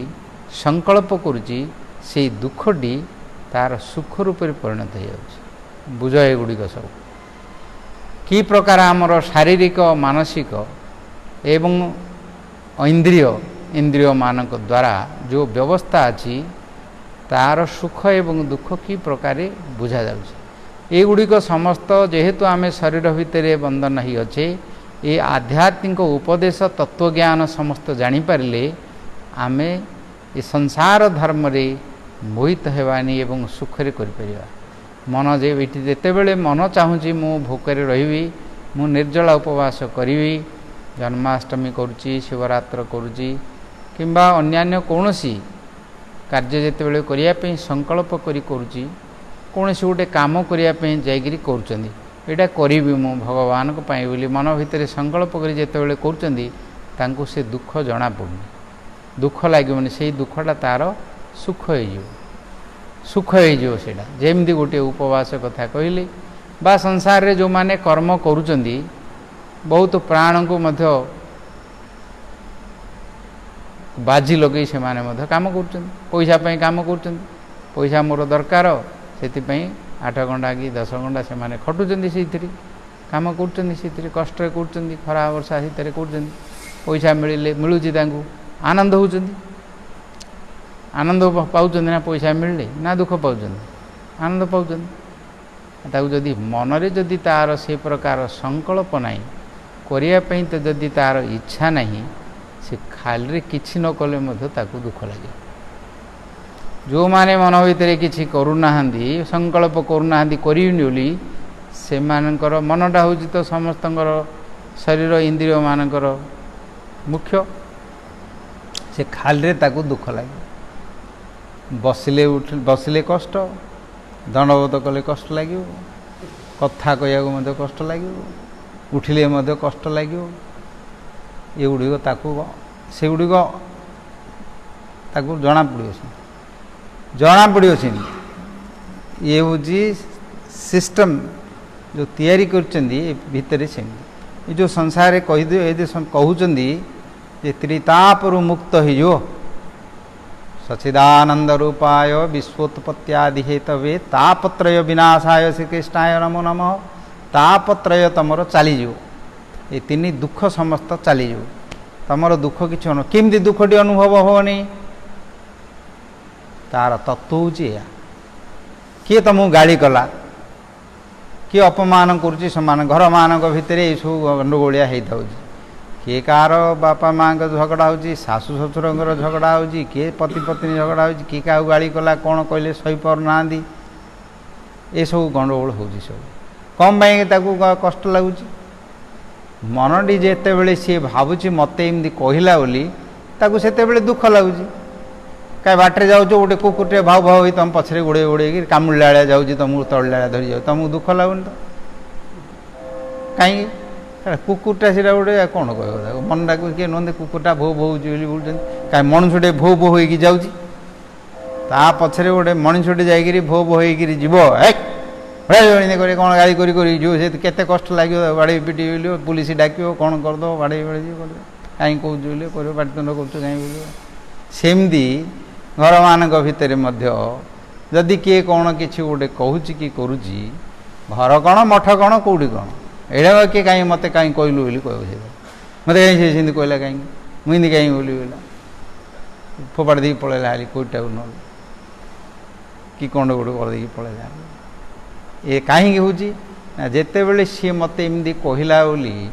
संकल्प करुच्ची से दुखटी तार सुख रूप परिणत हो बुझ एगुड़िक सब कि प्रकार आमर शारीरिक मानसिक एवं इंद्रिय मानक द्वारा जो व्यवस्था अच्छी तार सुख एवं दुख कि प्रकार बुझा जागुड़िक समस्त जेहेतु आम शरीर भितर बंधन ही अच्छे ये आध्यात्मिक उपदेश तत्वज्ञान समस्त जानीपारे आम ये संसार धर्म रे मोहित हेबानी एवं सुखरे करिपरिबा मन जे जेते बेले मन चाहूँगी मु भोकरे रही मु निर्जला उपवास करी जन्माष्टमी करुच्ची शिवरात्र करुच्ची किंबा अन्यान्य कौनसी कार्य जेते बेले करिया पे संकल्प करी करुच्ची कौन से गोटे काम करने जाकरी करा करी मु भगवान को पाई बोली मन भितर संकल्प करी जेते बेले करुच्चंदी तांको से दुख जना पड़ुनी दुख लगे से दुखटा तार सुख हो सेटा जेमती गोटे उपवास कथा कहले बा संसार रे जो माने कर्म करुच्चंदी बहुत प्राण को मध्य बाजी लगे से माने मध्य काम करुच्चंदी पैसा पई काम करुच्चंदी पैसा मोर दरकार से 8 घंटा कि 10 घंटा से माने खटुचंदी से काम करुच्चंदी से कष्ट करुच्चंदी खरा वर्षा शीत करुच्चंदी पैसा मिले मिलुची तांको आनंद होउचंदी आनंद पाउचंदी ना पैसा मिलले ना दुख पाउचंदी आनंद पाउचंदी ताकू जदि मनरे जदि तार से प्रकार संकल्प नहीं करिया पई तो जदि तार इच्छा नहीं से खाली किछि न कले मध्य ताकू दुख लगे जो माने मन भितर किछि करूना संकल्प करूना करिनी बोली से मानकर मनटा होउछि तो समस्तंकर शरीर इंद्रिय मानकर मुख्य से खाली ताकू दुख लगे बसिले कष्ट दंडबोध कले कष्ट लगे कथा कहूँ कष्ट लगे उठिले कष्ट लगे ये गुड़िक से गुड़िक जना पड़ो ये हूँ सिस्टम जो तैयारी कर जो संसार कहदे कहते ये त्रितापरु मुक्त हो सचिदानंद रूपाय विश्वोत्पत्त्यादि हेतवे तापत्रय विनाशाय श्रीकृष्णाय नमो नमः तापत्रय तुमर चलीज ये तीन दुख समस्त चलीज तुमर दुख किसी केमती दुखटी अनुभव होनी तार तत्व हूँ किए तुमको गाड़ी कला किए अपमान करुँच घर मान भितर ये सब गंडगोलिया होता किए कार बापा माँ झगड़ा हो सासु ससुर झगड़ा हो किए पति पत्नी झगड़ा हो किए क्या गाड़ी कला कौन कहले सही पार ना ये सब गंडगोल हो सब कम पाई कष्ट लगुच मनटी जिते बड़े सी भावुँ मत एमती कहला बोली से दुख लगुच कहीं बाटे जाऊँ गोटे कुकुरटे भाव भाव हो तुम पछरे गोड़े गोड़े कामुड़ा जाऊँ तुमको तड़ा धरी जाऊ तुमको दुख लगुन तो कहीं कुकुरटा से गोटे कौन कह मन डाक किए नुहते कुकुरटा भो भो बोलते कहीं मनुष्यटे भो भो हो जाऊँगी पछरे गोटे मनुष्यटे जाकि भो भो हो जीव कौन गाड़ी कर केते कष्ट लगे बाड़े पिटी बोल पुलिस डाक कौन करदे बाड़े बाड़े कहीं कौच बोले कर पाटितुंड कर कहीं सेमती घर मान भितर जदि किए कौन कि गोटे कहूँ कि करुच्ची घर कौन मठ कौन कौटी कौन एड़ा किए कहीं मत कहीं कहलु बोली कह मत कहीं से कहला कहीं मुझे कहीं बोली बोला फोपाड़ दी पलैला हाली कोईटा न कि कौन गोटे करदे पलैला ये कहीं हूँ जिते बड़े सी मत एमती कहला बोली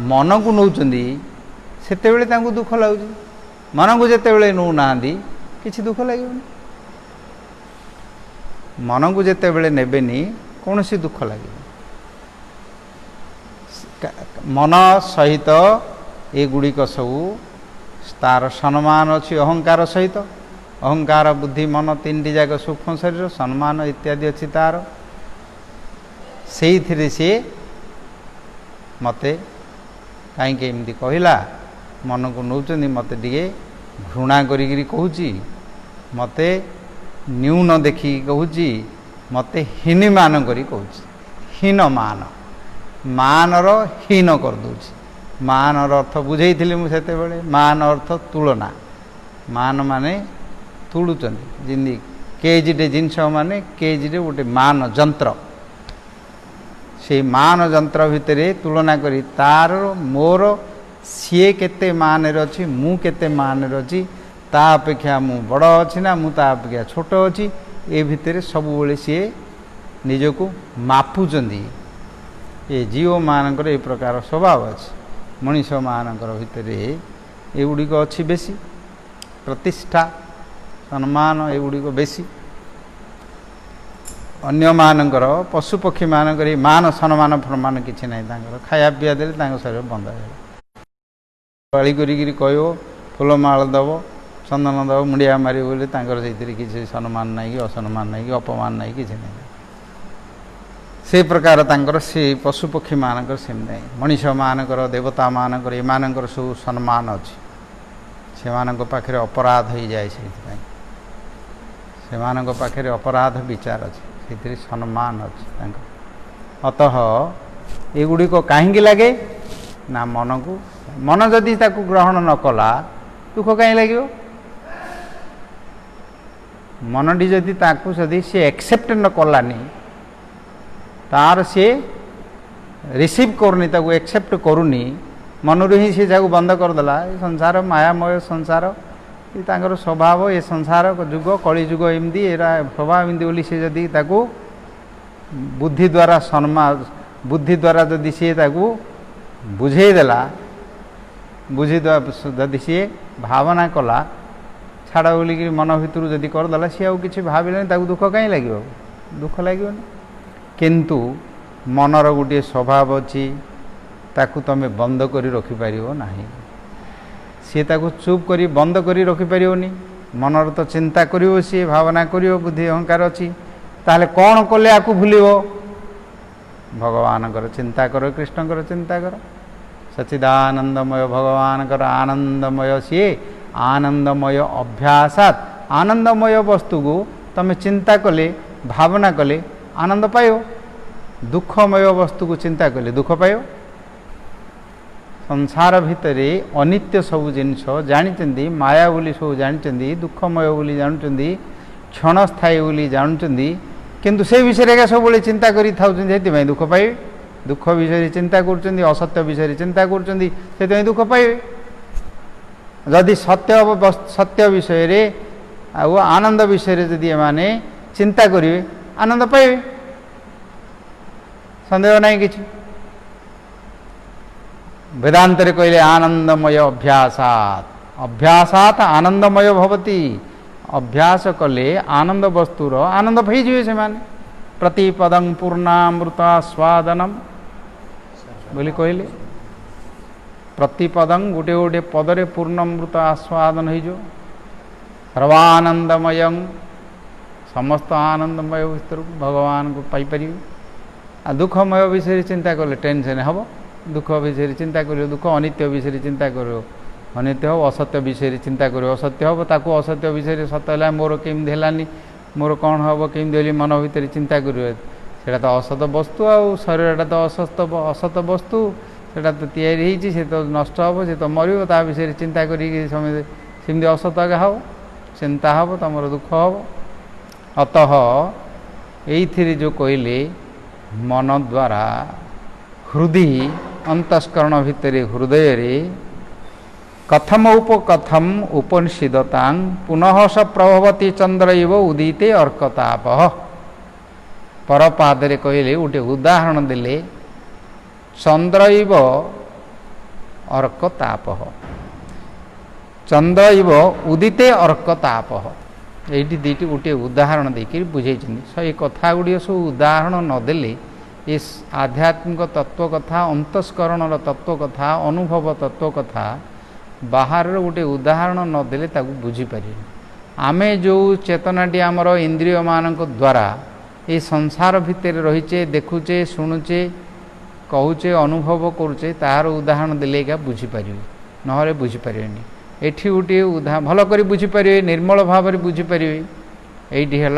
मन को नौ से दुख लगुच मन को जिते बड़े नौ ना कि दुख लगे मन को जिते बड़े नेबेनी कौन सी दुख लगे मन सहित ये गुड़िक सब तार सम्मान अच्छी अहंकार सहित अहंकार बुद्धि मन तीन जाक सूक्ष्म शरीर सम्मान इत्यादि अच्छी तार से सी मते कहीं एमती कहला मन को नौ मत टे घृणा करी कहूँ मत न्यून देखी कहूँ मत हीन मान करी कहूँ हीन मान मानर हीन करदे मानर अर्थ बुझे मुझे मान अर्थ तुलना मान माने तुलुंट जिंदी केजीटे जिनस माने केजीटे गोटे मान जंत्र से मान जंत्र भितर तुलना करी तार मोर सी केते मान अच्छी मु केते मान अच्छी ता अपेक्षा मु बड़ अच्छी ना मु ता अपेक्षा छोट अच्छी ए भितर सब सी निजको मापुचंदी ये जीव मानकर ये प्रकार स्वभाव अच्छी मनीष मानकर भितर ये गुड़िक अच्छी बेसी प्रतिष्ठा सम्मान ये गुड़िक बेसी अन्य मानकर पशुपक्षी मानकर मान सम्मान फरमान किसी ना खाया पीया दे शरीर बंद है पाली करी कह फूलमाल दब चंदन दब मुंडिया मार बोले से किसी सम्मान ना कि असम्मान ना कि अपमान ना कि से प्रकार तांकर से पशुपक्षी मानकर सेम नहीं मनीष मानकर देवता मानकर एमानकर सब सम्मान अच्छी से पाखे अपराध हो जाए से पाखे अपराध विचार अच्छे से सम्मान अच्छे अतः ये गुड़िक कहीं लगे ना मन को मन जदि ताकू ग्रहण न कला दुख कहीं लगे मनटी जदि ताकू जदि सी एक्सेप्ट न कलानी तार सी रिसीव करनी ताकू एक्सेप्ट करूनी मनरू ही सी जाकू बंद करदेला ये संसार मायामय संसार ये तांकर स्वभाव ये संसार जुग कली जुग एमती एरा स्वभाव एमती बोली सी जदि ताकू बुद्धि द्वारा सम्मान बुद्धि द्वारा जदि सी ताकू बुझेदेला बुझी जदि सी भावना कला छाड़ बोलिक मन भितर जदि करदेला सी आउ कि भाविलानी ताकू दुख कहीं लगे दुख लगे किंतु मनर गोटे स्वभाव अच्छी ताकू तमें बंद करी रखिपार ना सी ताको चुप करी बंद करी रखिपारनी मनर तो चिंता करिवो सी भावना करिवो बुद्धि अहंकार अच्छी ताहले कौन कले आकु भूलिवो भगवान चिंता कर कृष्ण चिंता कर सच्चिदानंदमय भगवान आनंदमय सी आनंदमय अभ्यासात आनंदमय वस्तु को तमे चिंता कले भावना कले आनंद पायो दुखमय वस्तु को चिंता कले दुख पायो संसार भितर अनित्य सबु जिनस जानी माया बोली सब जानी दुखमय बोली जानते क्षणस्थायी बोली जानते किंतु से विषय का सब चिंता करी थाउछन्ति दुख पाइबे दुख विषय चिंता करुछन्ति असत्य विषय चिंता करुछन्ति से दुख पाइबे जदि सत्य विषय रे आनंद विषय रे जदि एमाने चिंता करिवे आनंद पाइबे संदेह नहीं किछि वेदांत रे कहले आनंदमय अभ्यासात अभ्यासात आनंदमय भवति अभ्यास कले आनंद वस्तुर आनंद भईजिवे से माने प्रतिपदं पूर्णामृता स्वादनम बोली कहले प्रतिपदं गोटे गोटे पदरे पूर्णामृत आस्वादन हो सर्वानंदमय समस्त आनंदमय भितर भगवान को पाइपर आ दुखमय विषय चिंता कले टेंशन हम दुख विषय चिंता कर दुख अनित्य विषय चिंता कर अनित्य हो असत्य विषय चिंता कर असत्य हम ताकू असत्य विषय सत्य है मोर केमती है मोर कौन हम केमती मन भितर चिंता कर तो असत वस्तु आ शरीरटा तो असत वस्तु सेटा तो तैयारी से तो नष्ट हम से तो मर ता विषय चिंता करमती असत आगे हम चिंता हम तुम दुख हम अतः ये जो कहले मन द्वारा हृदय अंतस्करण भितर हृदय रे कथम उपकथम उपनिषदतां पुनः स प्रभवती चंद्र इव उदिते अर्कताप परपादरे कहले गोटे उदाहरण देले चंद्र इव अर्कताप चंद्र इव उदिते अर्कताप ये दीटी गोटे उदाहरण देकर बुझे ये कथा गुड़िक सब उदाहरण नदेले इस आध्यात्मिक तत्व कथा अंतस्करण तत्व कथा अनुभव तत्व कथा बाहर गोटे उदाहरण नदेले ताकू बुझीपर आमे जो चेतनाटी आमर इंद्रिय मान द्वारा ये संसार भितर रहीचे देखुचे शुणुचे कहूचे अनुभव करुचे तार उदाहरण देले क्या बुझीपर ना बुझीपर एठी गोटे भल कर बुझीपर निर्मल भाव में बुझीपर यही है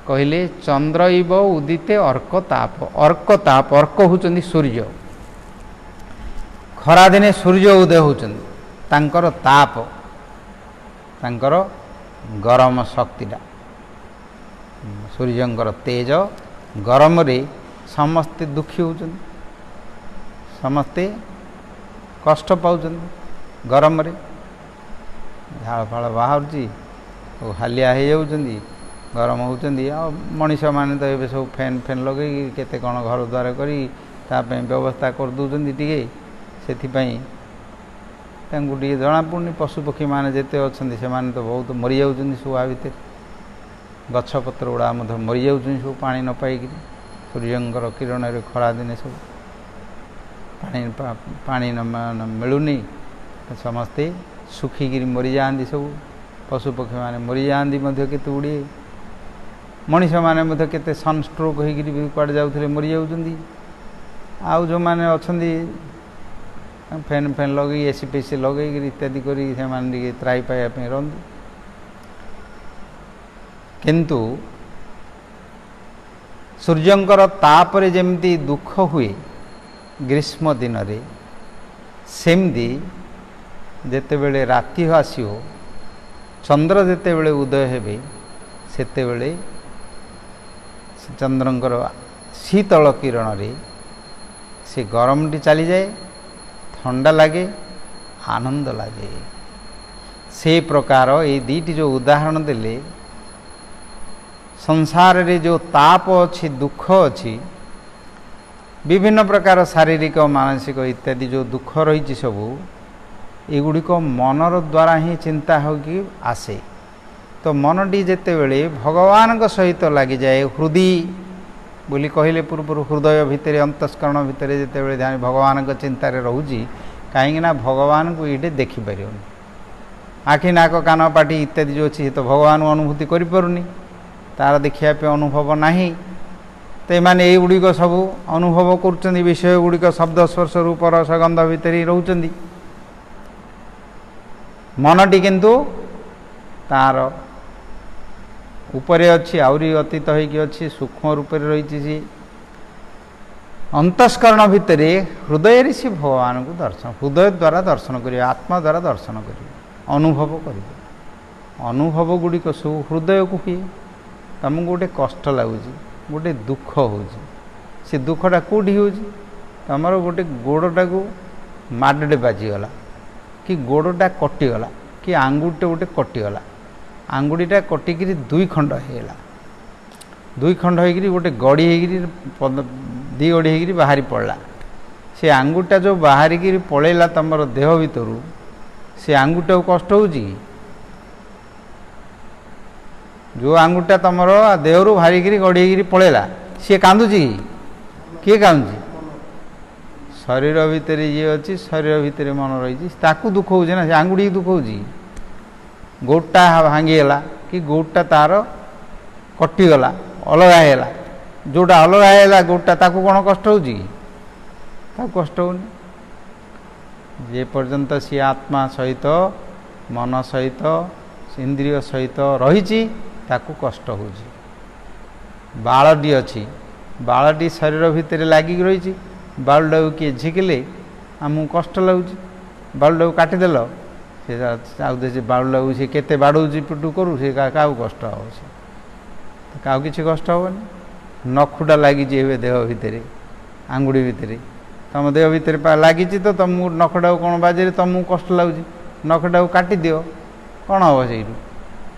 कहले चंद्र इव उदिते अर्कताप अर्कताप अर्क होचंदी सूर्य खरा दिने सूर्य उदय होचंदी तांकर ताप तांकर गरम शक्तिटा सूर्यंकर तेज गरम रे समस्ते दुखी होचंदी समस्ते कष्ट पाउचंदी गरम रे झाड़ फाड़ बाहर हालिया हो जाउचंदी गरम होचंदी मनीष माने तो ये सब फैन फैन लगे केते कौन घर द्वार करी तापे व्यवस्था कर दूचंदी टिके सेथिपई तांकु टिके जना पड़नी पशुपक्षी माने जेते अछंदी से माने तो बहुत मरी जाउचंदी सुआ भितर गछपत्र गुड़ा मध्य मरी जाउचंदी सब पानी न पाइक सूर्यंकर किरण रे खरा दिने सब पानी न मिलुनी समस्ते सुखिकी मरी जाती सब पशुपक्षी माने मरी जाती केते गुड़े मनीष माने केते सनस्ट्रोक होकर कड़े जाऊे मरी जाउछंदी आउ जो माने अछंदी फैन फैन लगे एसी पेसी लगे इत्यादि करी से माने त्राई पाइबा पे रहंदी किंतु सूर्यंकर तापरे जेमती दुख हुए ग्रीष्म दिन रे सेमती जेतेबेले राति आसियो चंद्र जेतेबेले उदय हेबे सेतेबेले चंद्रंकर शीतल किरण रे से गरमटी चली जाए ठंडा लगे आनंद लगे से प्रकार ये दीटी जो उदाहरण देले संसार रे जो ताप अच्छी दुख अच्छी विभिन्न प्रकार शारीरिक मानसिक इत्यादि जो दुख रही सबू एगुड़िक मनर द्वारा ही चिंता होगी आसे तो मनटी जेतेबेले भगवान सहित लगी जाए हृदय बोली कहले पूर्व हृदय भितर अंतस्करण भितर जेतेबेले ध्यान भगवान चिंतार रोची କାହିଁକିନା ଭଗବାନଙ୍କୁ ଏଇଠି ଦେଖିପାରିବନି। ଆଖି ନାକ କାନ ପାଟି ଇତ୍ୟାଦି ଯେଉଁ ଅଛି ସେ ତ ଭଗବାନଙ୍କୁ ଅନୁଭୂତି କରିପାରୁନି, ତା'ର ଦେଖିବା ପାଇଁ ଅନୁଭବ ନାହିଁ। ତ ଏମାନେ ଏଇଗୁଡ଼ିକ ସବୁ ଅନୁଭବ କରୁଛନ୍ତି, ବିଷୟ ଗୁଡ଼ିକ ଶବ୍ଦ ସ୍ପର୍ଶ ରୂପ ରସ ଗନ୍ଧ ଭିତରେ ରହୁଛନ୍ତି। ମନଟି କିନ୍ତୁ ତା'ର ଉପରେ ଅଛି, ଆହୁରି ଅତୀତ ହୋଇକି ଅଛି, ସୂକ୍ଷ୍ମ ରୂପରେ ରହିଛି। ସେ ଅନ୍ତଃସ୍କରଣ ଭିତରେ ହୃଦୟରେ ସେ ଭଗବାନଙ୍କୁ ଦର୍ଶନ, ହୃଦୟ ଦ୍ୱାରା ଦର୍ଶନ କରିବେ, ଆତ୍ମା ଦ୍ୱାରା ଦର୍ଶନ କରିବେ, ଅନୁଭବ କରିବେ। ଅନୁଭବ ଗୁଡ଼ିକ ସବୁ ହୃଦୟକୁ ହୁଏ। ତୁମକୁ ଗୋଟେ କଷ୍ଟ ଲାଗୁଛି, ଗୋଟେ ଦୁଃଖ ହେଉଛି, ସେ ଦୁଃଖଟା କେଉଁଠି ହେଉଛି? ତୁମର ଗୋଟେ ଗୋଡ଼ଟାକୁ ମାଡ଼ଟେ ବାଜିଗଲା, କି ଗୋଡ଼ଟା କଟିଗଲା, କି ଆଙ୍ଗୁଠିଟା ଗୋଟେ କଟିଗଲା, ଆଙ୍ଗୁଠିଟା କଟିକିରି 2 ଖଣ୍ଡ ହେଇଗଲା, 2 ଖଣ୍ଡ ହେଇକିରି ଗୋଟେ ଗଡ଼ି ହେଇକିରି 2 ଗଡ଼ି ହେଇକିରି ବାହାରି ପଡ଼ିଲା। ସେ ଆଙ୍ଗୁଠିଟା ଯେଉଁ ବାହାରିକିରି ପଳେଇଲା ତୁମର ଦେହ ଭିତରୁ, ସେ ଆଙ୍ଗୁଠିଟାକୁ କଷ୍ଟ ହେଉଛି କି? ଯେଉଁ ଆଙ୍ଗୁଠିଟା ତୁମର ଦେହରୁ ବାହାରିକିରି ଗଡ଼ି ହେଇକିରି ପଳେଇଲା, ସିଏ କାନ୍ଦୁଛି କି? କିଏ କାନ୍ଦୁଛି? ଶରୀର ଭିତରେ ଯିଏ ଅଛି, ଶରୀର ଭିତରେ ମନ ରହିଛି, ତାକୁ ଦୁଃଖ ହେଉଛି ନା, ସେ ଆଙ୍ଗୁଠିକି ଦୁଃଖ ହେଉଛି। ଗୋଡ଼ଟା ଭାଙ୍ଗିଗଲା, କି ଗୋଡ଼ଟା ତା'ର କଟିଗଲା, ଅଲଗା ହେଇଗଲା, ଯେଉଁଟା ଅଲଗା ହେଇଗଲା ଗୋଡ଼ଟା, ତାକୁ କ'ଣ କଷ୍ଟ ହେଉଛି କି? ତାକୁ କଷ୍ଟ ହେଉନି। ଯେ ପର୍ଯ୍ୟନ୍ତ ସିଏ ଆତ୍ମା ସହିତ, ମନ ସହିତ, ଇନ୍ଦ୍ରିୟ ସହିତ ରହିଛି, ତାକୁ କଷ୍ଟ ହେଉଛି। ବାଳଟି ଅଛି, ବାଳଟି ଶରୀର ଭିତରେ ଲାଗିକି ରହିଛି, ବାଳୁଟାକୁ କିଏ ଝିକିଲେ ଆମକୁ କଷ୍ଟ ଲାଗୁଛି। ବାଳୁଟାକୁ କାଟିଦେଲ, ସେ ଆଉ ସେ ବାଳୁଟାକୁ ସେ କେତେ ବାଡ଼ଉଛି ପିଟୁ କରୁ, ସେ କାହାକୁ କଷ୍ଟ ହେବ? ସେ କାହାକୁ କିଛି କଷ୍ଟ ହେବନି। ନଖୁଟା ଲାଗିଛି ଏବେ ଦେହ ଭିତରେ, ଆଙ୍ଗୁଠି ଭିତରେ, ତୁମ ଦେହ ଭିତରେ ଲାଗିଛି, ତ ତୁମକୁ ନଖଟାକୁ କ'ଣ ବାଜିରେ ତୁମକୁ କଷ୍ଟ ଲାଗୁଛି। ନଖଟାକୁ କାଟିଦିଅ, କ'ଣ ହେବ? ସେଇଠୁ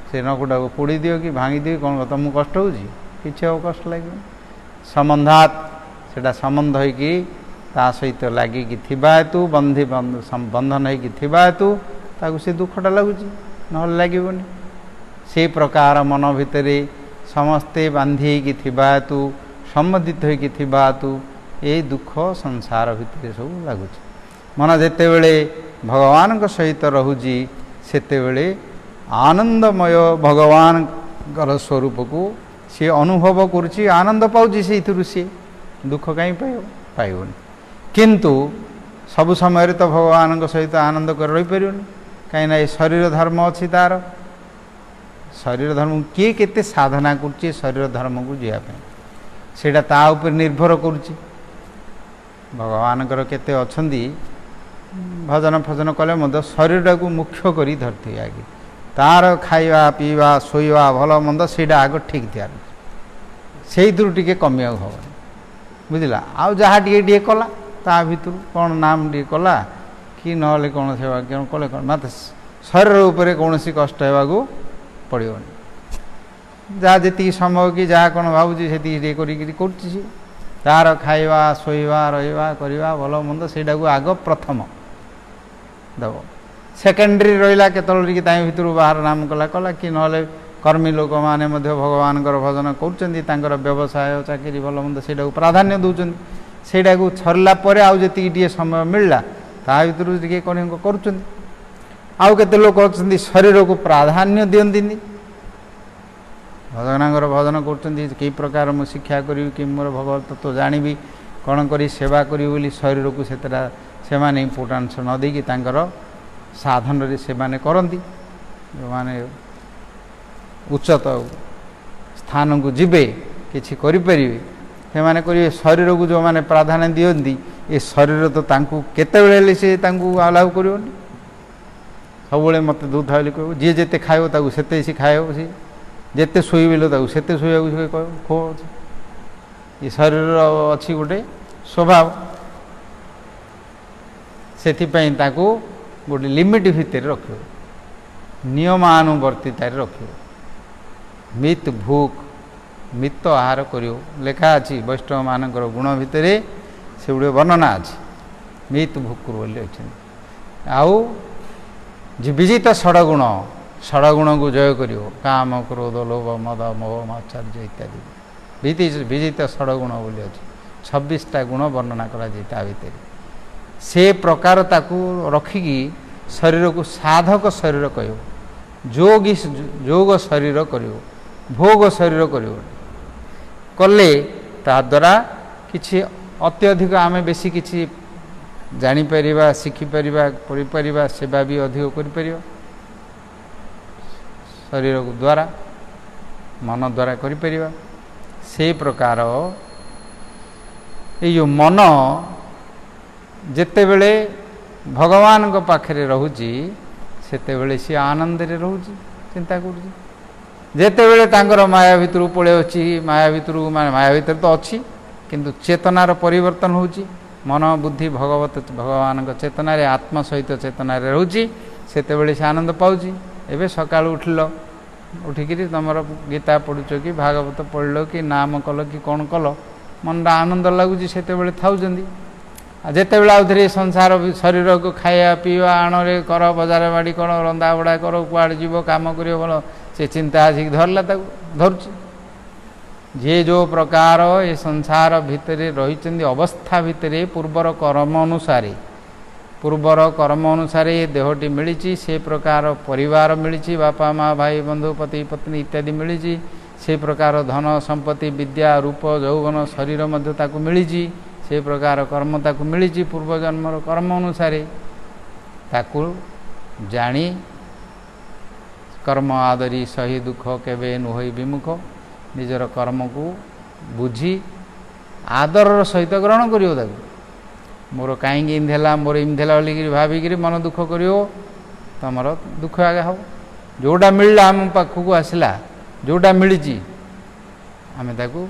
ସେ ନଖଟାକୁ ପୋଡ଼ି ଦିଅ କି ଭାଙ୍ଗି ଦିଅ, କ'ଣ ତୁମକୁ କଷ୍ଟ ହେଉଛି? କିଛି ହେବ, କଷ୍ଟ ଲାଗିବ। ସମ୍ବନ୍ଧାତ୍, ସେଇଟା ସମ୍ବନ୍ଧ ହୋଇକି ତା ସହିତ ଲାଗିକି ଥିବା ହେତୁ, ବନ୍ଧନ ହୋଇକି ଥିବା ହେତୁ ତାକୁ ସେ ଦୁଃଖଟା ଲାଗୁଛି, ନହେଲେ ଲାଗିବନି। ସେଇ ପ୍ରକାର ମନ ଭିତରେ ସମସ୍ତେ ବାନ୍ଧି ହୋଇକି ଥିବା ହେତୁ, ସମ୍ବନ୍ଧିତ ହୋଇକି ଥିବା ହେତୁ ଏଇ ଦୁଃଖ ସଂସାର ଭିତରେ ସବୁ ଲାଗୁଛି। ମନ ଯେତେବେଳେ ଭଗବାନଙ୍କ ସହିତ ରହୁଛି, ସେତେବେଳେ ଆନନ୍ଦମୟ ଭଗବାନଙ୍କର ସ୍ୱରୂପକୁ ସିଏ ଅନୁଭବ କରୁଛି, ଆନନ୍ଦ ପାଉଛି। ସେଇଥିରୁ ସିଏ ଦୁଃଖ କାହିଁ ପାଇବ? ପାଇବନି। କିନ୍ତୁ ସବୁ ସମୟରେ ତ ଭଗବାନଙ୍କ ସହିତ ଆନନ୍ଦ କରି ରହିପାରିବନି, କାହିଁକିନା ଏ ଶରୀର ଧର୍ମ ଅଛି ତା'ର। ଶରୀର ଧର୍ମକୁ କିଏ କେତେ ସାଧନା କରୁଛି ଶରୀର ଧର୍ମକୁ ଯିବା ପାଇଁ, ସେଇଟା ତା ଉପରେ ନିର୍ଭର କରୁଛି। ଭଗବାନଙ୍କର କେତେ ଅଛନ୍ତି, ଭଜନ ଫଜନ କଲେ ମଧ୍ୟ ଶରୀରଟାକୁ ମୁଖ୍ୟ କରି ଧରିଥିବେ ଆଗେ। ତା'ର ଖାଇବା ପିଇବା ଶୋଇବା ଭଲ ମନ୍ଦ ସେଇଟା ଆଗ ଠିକ୍ ତିଆରି, ସେଇଥିରୁ ଟିକେ କମିବାକୁ ହେବନି, ବୁଝିଲା। ଆଉ ଯାହା ଟିକେ ଟିକେ କଲା ତା ଭିତରୁ କ'ଣ ନାମ ଟିକେ କଲା କି ନହେଲେ କ'ଣ ସେବା କ'ଣ କଲେ କ'ଣ, ମାତ୍ର ଶରୀର ଉପରେ କୌଣସି କଷ୍ଟ ହେବାକୁ ପଡ଼ିବନି। ଯାହା ଯେତିକି ସମୟ କି ଯାହା କ'ଣ ଭାବୁଛି ସେତିକି ଟିକେ କରିକିରି କରୁଛି ସିଏ। ତା'ର ଖାଇବା ଶୋଇବା ରହିବା କରିବା ଭଲ ମନ୍ଦ ସେଇଟାକୁ ଆଗ ପ୍ରଥମ ଦେବ। ସେକେଣ୍ଡାରୀ ରହିଲା କେତେବେଳେ ଟିକେ ତା ଭିତରୁ ବାହାର ନାମ କଲା କଲା, କି ନହେଲେ କର୍ମୀ ଲୋକମାନେ ମଧ୍ୟ ଭଗବାନଙ୍କର ଭଜନ କରୁଛନ୍ତି, ତାଙ୍କର ବ୍ୟବସାୟ ଚାକିରି ଭଲ ମନ୍ଦ ସେଇଟାକୁ ପ୍ରାଧାନ୍ୟ ଦେଉଛନ୍ତି। ସେଇଟାକୁ ସରିଲା ପରେ ଆଉ ଯେତିକି ଟିକେ ସମୟ ମିଳିଲା ତା ଭିତରୁ ଟିକେ କରୁଛନ୍ତି। ଆଉ କେତେ ଲୋକ ଅଛନ୍ତି ଶରୀରକୁ ପ୍ରାଧାନ୍ୟ ଦିଅନ୍ତିନି, ଭଗବାନଙ୍କର ଭଜନ କରୁଛନ୍ତି, କି ପ୍ରକାର ମୁଁ ଶିକ୍ଷା କରିବି, କି ମୋର ଭଗବତ ତତ୍ତ୍ୱ ଜାଣିବି, କ'ଣ କରି ସେବା କରିବି ବୋଲି ଶରୀରକୁ ସେତେଟା ସେମାନେ ଇମ୍ପୋର୍ଟାନ୍ସ ନ ଦେଇକି ତାଙ୍କର ସାଧନରେ ସେମାନେ କରନ୍ତି। ଯେଉଁମାନେ ଉଚ୍ଚତ ସ୍ଥାନକୁ ଯିବେ, କିଛି କରିପାରିବେ, ସେମାନେ କରିବେ। ଶରୀରକୁ ଯେଉଁମାନେ ପ୍ରାଧାନ୍ୟ ଦିଅନ୍ତି, ଏ ଶରୀର ତ ତାଙ୍କୁ କେତେବେଳେ ହେଲେ ସେ ତାଙ୍କୁ ଆଲାଉ କରିବନି। ସବୁବେଳେ ମୋତେ ଦୁଧ ବୋଲି କହିବ, ଯିଏ ଯେତେ ଖାଇବ ତାକୁ ସେତେ ସେ ଖାଇବ, ସିଏ ଯେତେ ଶୋଇବିଲ ତାକୁ ସେତେ ଶୋଇବାକୁ ସେ କହିବ। ଏ ଶରୀରର ଅଛି ଗୋଟେ ସ୍ୱଭାବ, ସେଥିପାଇଁ ତାକୁ ଗୋଟେ ଲିମିଟ୍ ଭିତରେ ରଖିବ, ନିୟମାନୁବର୍ତ୍ତିତାରେ ରଖିବ। ମିତ୍ ଭୁକ୍, ମିତ ଆହାର କରିବ ଲେଖା ଅଛି ବୈଷ୍ଣବମାନଙ୍କର ଗୁଣ ଭିତରେ, ସେଗୁଡ଼ିକ ବର୍ଣ୍ଣନା ଅଛି। ମିତ୍ ଭୁକ୍ ବୋଲି ଅଛନ୍ତି। ଆଉ ବିଜିତ ଷଡ଼ଗୁଣ, ଷଡ଼ଗୁଣକୁ ଜୟ କରିବ, କାମ କ୍ରୋଧ ଲୋଭ ମଦ ମୋହ ମାତ୍ସର୍ଯ୍ୟ ଇତ୍ୟାଦି। ବିଜିତ ଷଡ଼ଗୁଣ ବୋଲି ଅଛି, 26ଟା ଗୁଣ ବର୍ଣ୍ଣନା କରାଯାଏ ତା ଭିତରେ। से प्रकार ताकू रखिकी शरीर को साधक शरीर कह जोगी जोग शरीर कर भोग शरीर कर कले ताद्वारा किछि अत्यधिक आम बेसी किछि जानीपर शिखिपर पढ़ीपर सेवा भी अधिक कर शरीर द्वारा मन द्वारा कर से प्रकार यो मन जिते बेले भगवान को पाखरे रहुची सेते बेले सी आनंद रे रहुची चिंता करुची जेते बेले तांकर माया भितर पड़े अच्छी माया भितर माया भितर तो अच्छी किंतु चेतनार परिवर्तन होची मन बुद्धि भगवत भगवान चेतना रे आत्मा सहित चेतना रे रहुची सेते बेले से आनंद पाउची एबे सकाळ उठिल उठिकी तुमर गीता पढ़ुच कि भागवत पढ़ल कि नाम कल कि कौन कल मन आनंद लगुच से थाउचंदी जिते बेले आउ थे संसार शरीर को खाया पीवा आणे कर बजार बाड़ी कर रंधा बड़ा कर कुआड़े जीव कम कर भल से चिंता आसिक धरला धरुची जे जो प्रकार ये संसार भितर रही अवस्था भितर पूर्वर कर्म अनुसार ये देहटी मिली से प्रकार परिवार मिली बापा माँ भाई बंधु पति पत्नी इत्यादि मिली से प्रकार धन संपत्ति विद्या रूप यौवन शरीर मिली से प्रकार कर्म ताकू मिली पूर्व जन्मर कर्म अनुसार ताकू जानी कर्म आदरी सही दुख केवे नुहई विमुख निजर कर्म को बुझी आदर सहित ग्रहण करियो ताकू मोर कहीं इंधेला मोर इंधेला बोलिक भाविक मन दुख करियो तमर दुख आगे हम जोटा मिलला आम पाखक आसला जोटा मिली आम ताकू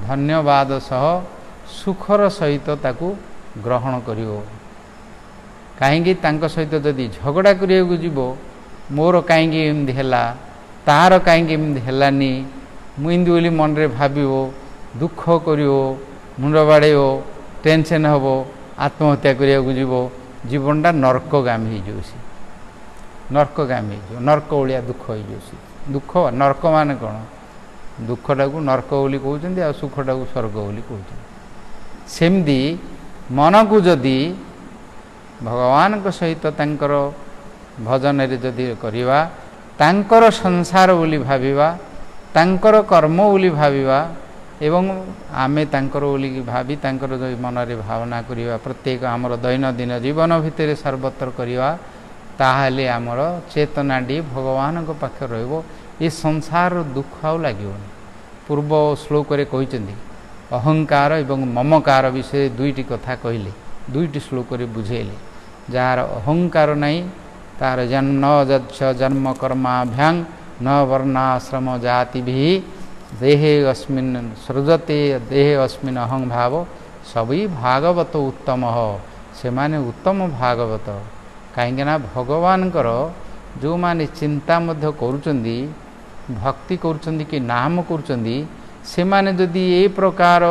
धन्यवाद सह सुखर सहित ताकू ग्रहण करियो कहीं सहित जदि झगड़ा करियो जीव मोर कहीं एमती है तार कहीं एमती है मुझे बोली मन रे भावियो दुख करियो मुंड बाड़ेयो टेंशन हम आत्महत्या करिया जीव जीवनटा नर्कगामी हो नर्कगामी हो नर्क भाया दुख हो दुख नर्क मान कौन दुखटा को नर्क बोली कहते आ सुखटा को स्वर्ग बोली कहते सेमती मन को जदि भगवान को सहित तांकर भजन रे जदि करिवा तांकर संसार बोली भाविवा तांकर कर्म बोली भाविवा एवं आमे तांकर बोली भावी तांकर जो मन रे भावना करिवा प्रत्येक आमर दैनंदिन जीवन भितर सर्वत्र करिवा ताहाले आमर चेतनाटी भगवान को पाखे रहिबो ये संसार दुख आउ लागिबोनी पूर्व श्लोक रे कहिसेंती अहंकार एवं ममकार विषय दुईटी कथा कहले दुईटी श्लोक रे बुझेले जार अहंकार नहीं तार जन्म जन्म कर्माभ्यां न वर्णाश्रम जाति भी देहे अस्मिन् सृजते देहे अस्मिन् अहं भाव सभी भागवत उत्तम से माने उत्तम भागवत कहीं भगवान जो माने चिंता मध्य करुचंदी भक्ति करुचंदी कि नाम करुचंदी से माने जदि ये प्रकार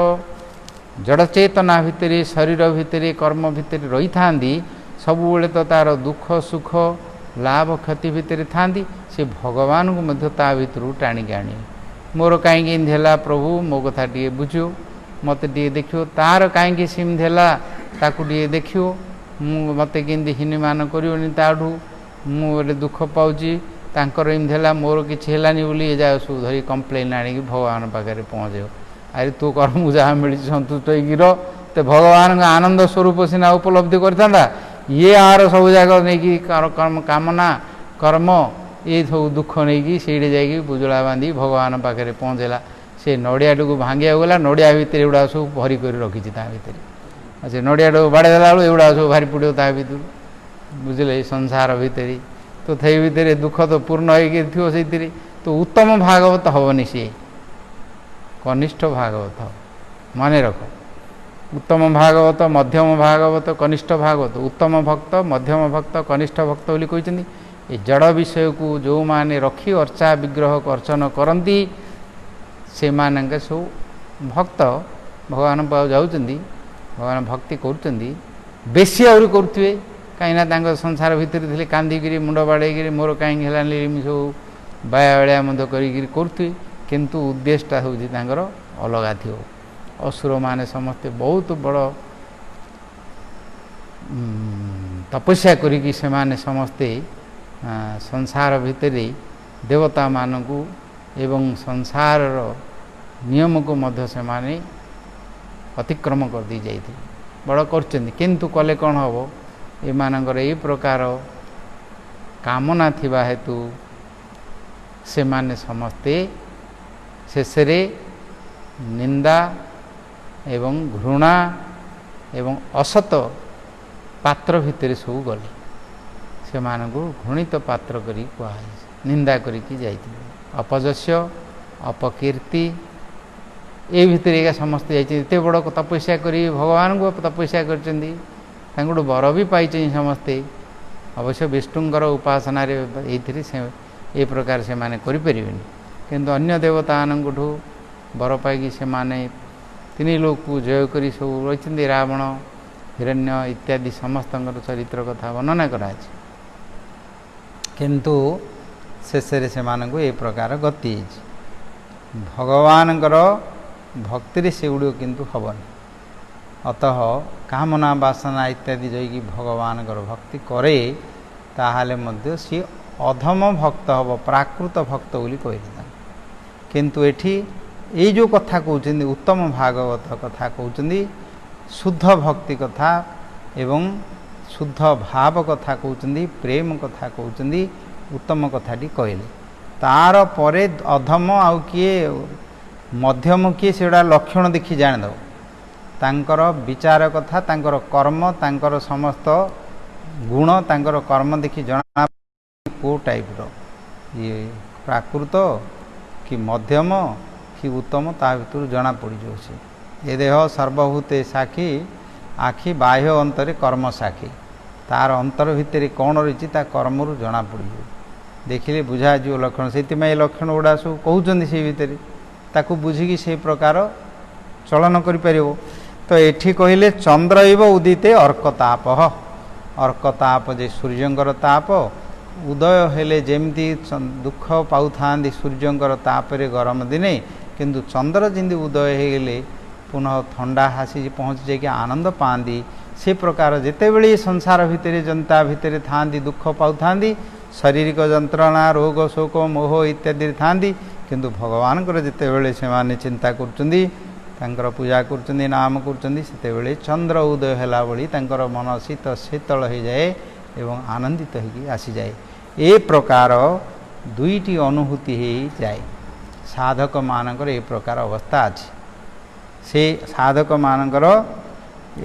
जड़चेतना भितर शरीर भितर कर्म भितर रही थांदी सबुबले तो तार दुख सुख लाभ क्षति भितर थांदी से भगवान को मध्य ता भितर टाणिक आने मोर कहीं इंधेला प्रभु मो कथा टे बुझो मत टे देखियो तार कहीं सिमधेला ताकू टे देखियो मत केंदी हिनीमान करियोनी ताठू मुझे दुख पाउची तांकर इंधेला मोर किछि हेलानी बोली ए जा सब धरी कंप्लेन आनिक भगवान पाखे पहुँचे अरे तू कर्म जहाँ मिली संतुष्ट हो तो भगवान आनंद स्वरूप सीना उपलब्धि करता ये आर सब जाक नहीं कर्म कामना कर्म ये सब दुख नहीं से बुजुला बांधी भगवान पाखे पहुँचला से नड़िया को भांगिया गला नड़िया भितर एगुड़ा सब भरी कर रखी भितर से नड़िया बाड़ेदेला बेलू एगुड़ा सब भारी पड़ो ता भर बुझे संसार भितर तो थी भितर दुख तो पूर्ण हो तो उत्तम भागवत हेनी सी कनिष्ठ भागवत मन रख उत्तम भागवत मध्यम भागवत कनिष्ठ भागवत उत्तम भक्त मध्यम भक्त कनिष्ठ भक्त बोली कहते ये जड़ विषय को जो माने रखी अर्चा विग्रह को अर्चन करती से मानक सब भक्त भगवान पाव जाउचंदी भगवान भक्ति करुचंदी बेसी आहरी करुवे कहीं संसार भितर थे कांदिकी मुंड बाड़े मोर कहीं सब बाया बाया मध्य करुवे किंतु उद्देश्यटा हूँ अलगा थी असुर माने समस्ते बहुत बड़ ତପସ୍ୟା କରିକି ସେମାନେ ସମସ୍ତେ ସଂସାର ଭିତରେ ଦେବତାମାନଙ୍କୁ ଏବଂ ସଂସାରର ନିୟମକୁ ମଧ୍ୟ ସେମାନେ ଅତିକ୍ରମ କରିଦେଇ ଯାଇଥିଲେ, ବଡ଼ କରିଛନ୍ତି। କିନ୍ତୁ କଲେ କ'ଣ ହେବ, ଏମାନଙ୍କର ଏହି ପ୍ରକାର କାମନା ଥିବା ହେତୁ ସେମାନେ ସମସ୍ତେ ଶେଷରେ ନିନ୍ଦା ଏବଂ ଘୃଣା ଏବଂ ଅସତ ପାତ୍ର ଭିତରେ ସବୁ ଗଲେ। ସେମାନଙ୍କୁ ଘୃଣିତ ପାତ୍ର କରି କୁହାଯାଇଛି, ନିନ୍ଦା କରିକି ଯାଇଥିଲେ। ଅପଯଶ, ଅପକୀର୍ତ୍ତି, ଏ ଭିତରେ ଏକା ସମସ୍ତେ ଯାଇଛନ୍ତି। ଏତେ ବଡ଼ ତପସ୍ୟା କରି ଭଗବାନଙ୍କୁ ତପସ୍ୟା କରିଛନ୍ତି, ତାଙ୍କଠୁ ବର ବି ପାଇଛନ୍ତି ସମସ୍ତେ। ଅବଶ୍ୟ ବିଷ୍ଣୁଙ୍କର ଉପାସନାରେ ଏଇଥିରେ ଏ ପ୍ରକାର ସେମାନେ କରିପାରିବେନି, କିନ୍ତୁ ଅନ୍ୟ ଦେବତାମାନଙ୍କଠୁ ବର ପାଇକି ସେମାନେ ତିନି ଲୋକକୁ ଜୟ କରି ସବୁ ରହିଛନ୍ତି। ରାବଣ, ହିରଣ୍ୟ ଇତ୍ୟାଦି ସମସ୍ତଙ୍କର ଚରିତ୍ର କଥା ବର୍ଣ୍ଣନା କରାଯାଇଛି। କିନ୍ତୁ ଶେଷରେ ସେମାନଙ୍କୁ ଏ ପ୍ରକାର ଗତି ହେଇଛି। ଭଗବାନଙ୍କର ଭକ୍ତିରେ ସେଗୁଡ଼ିକ କିନ୍ତୁ ହେବନି। ଅତଃ କାମନା ବାସନା ଇତ୍ୟାଦି ଯାଇକି ଭଗବାନଙ୍କର ଭକ୍ତି କରେ, ତାହେଲେ ମଧ୍ୟ ସିଏ ଅଧମ ଭକ୍ତ ହେବ, ପ୍ରାକୃତ ଭକ୍ତ ବୋଲି କହିଲେ। କିନ୍ତୁ ଏଠି ଏଇ ଯେଉଁ କଥା କହୁଛନ୍ତି, ଉତ୍ତମ ଭାଗବତ କଥା କହୁଛନ୍ତି, ଶୁଦ୍ଧ ଭକ୍ତି କଥା ଏବଂ ଶୁଦ୍ଧ ଭାବ କଥା କହୁଛନ୍ତି, ପ୍ରେମ କଥା କହୁଛନ୍ତି, ଉତ୍ତମ କଥାଟି କହିଲେ। ତାର ପରେ ଅଧମ ଆଉ କିଏ, ମଧ୍ୟମ କିଏ, ସେଗୁଡ଼ା ଲକ୍ଷଣ ଦେଖି ଜାଣିଦେବ। ତାଙ୍କର ବିଚାର କଥା, ତାଙ୍କର କର୍ମ, ତାଙ୍କର ସମସ୍ତ ଗୁଣ, ତାଙ୍କର କର୍ମ ଦେଖି ଜଣା କେଉଁ ଟାଇପ୍ର, ଇଏ ପ୍ରାକୃତ କି ମଧ୍ୟମ କି ଉତ୍ତମ, ତା ଭିତରୁ ଜଣାପଡ଼ିଯିବ। ସେ ଏ ଦେହ ସର୍ବଭୂତେ ସାକ୍ଷୀ, ଆଖି ବାହ୍ୟ ଅନ୍ତରେ କର୍ମ ସାକ୍ଷୀ। ତାର ଅନ୍ତର ଭିତରେ କ'ଣ ରହିଛି ତା କର୍ମରୁ ଜଣାପଡ଼ିଯିବ, ଦେଖିଲେ ବୁଝାଯିବ ଲକ୍ଷଣ। ସେଥିପାଇଁ ଏ ଲକ୍ଷଣ ଗୁଡ଼ା ସବୁ କହୁଛନ୍ତି, ସେଇ ଭିତରେ ତାକୁ ବୁଝିକି ସେଇ ପ୍ରକାର ଚଳନ କରିପାରିବ। ତ ଏଠି କହିଲେ ଚନ୍ଦ୍ରଇବ ଉଦିତେ ଅର୍କତାପ। ଅର୍କତାପ ଯେ ସୂର୍ଯ୍ୟଙ୍କର ତାପ, ଉଦୟ ହେଲେ ଯେମିତି ଦୁଃଖ ପାଉଥାନ୍ତି ସୂର୍ଯ୍ୟଙ୍କର ତାପରେ ଗରମ ଦିନେ, କିନ୍ତୁ ଚନ୍ଦ୍ର ଯେମିତି ଉଦୟ ହେଇଗଲେ ପୁନଃ ଥଣ୍ଡା ଆସି ପହଞ୍ଚି ଯାଇକି ଆନନ୍ଦ ପାଆନ୍ତି, ସେ ପ୍ରକାର ଯେତେବେଳେ ସଂସାର ଭିତରେ ଜନତା ଭିତରେ ଥାଆନ୍ତି, ଦୁଃଖ ପାଉଥାନ୍ତି, ଶାରୀରିକ ଯନ୍ତ୍ରଣା, ରୋଗ ଶୋକ ମୋହ ଇତ୍ୟାଦିରେ ଥାଆନ୍ତି, କିନ୍ତୁ ଭଗବାନଙ୍କର ଯେତେବେଳେ ସେମାନେ ଚିନ୍ତା କରୁଛନ୍ତି, ତାଙ୍କର ପୂଜା କରୁଛନ୍ତି, ନାମ କରୁଛନ୍ତି, ସେତେବେଳେ ଚନ୍ଦ୍ର ଉଦୟ ହେଲା ଭଳି ତାଙ୍କର ମନ ଶୀତଳ ହୋଇଯାଏ ଏବଂ ଆନନ୍ଦିତ ହୋଇକି ଆସିଯାଏ। ଏ ପ୍ରକାର ଦୁଇଟି ଅନୁଭୂତି ହୋଇଯାଏ। ସାଧକମାନଙ୍କର ଏ ପ୍ରକାର ଅବସ୍ଥା ଅଛି। ସେ ସାଧକମାନଙ୍କର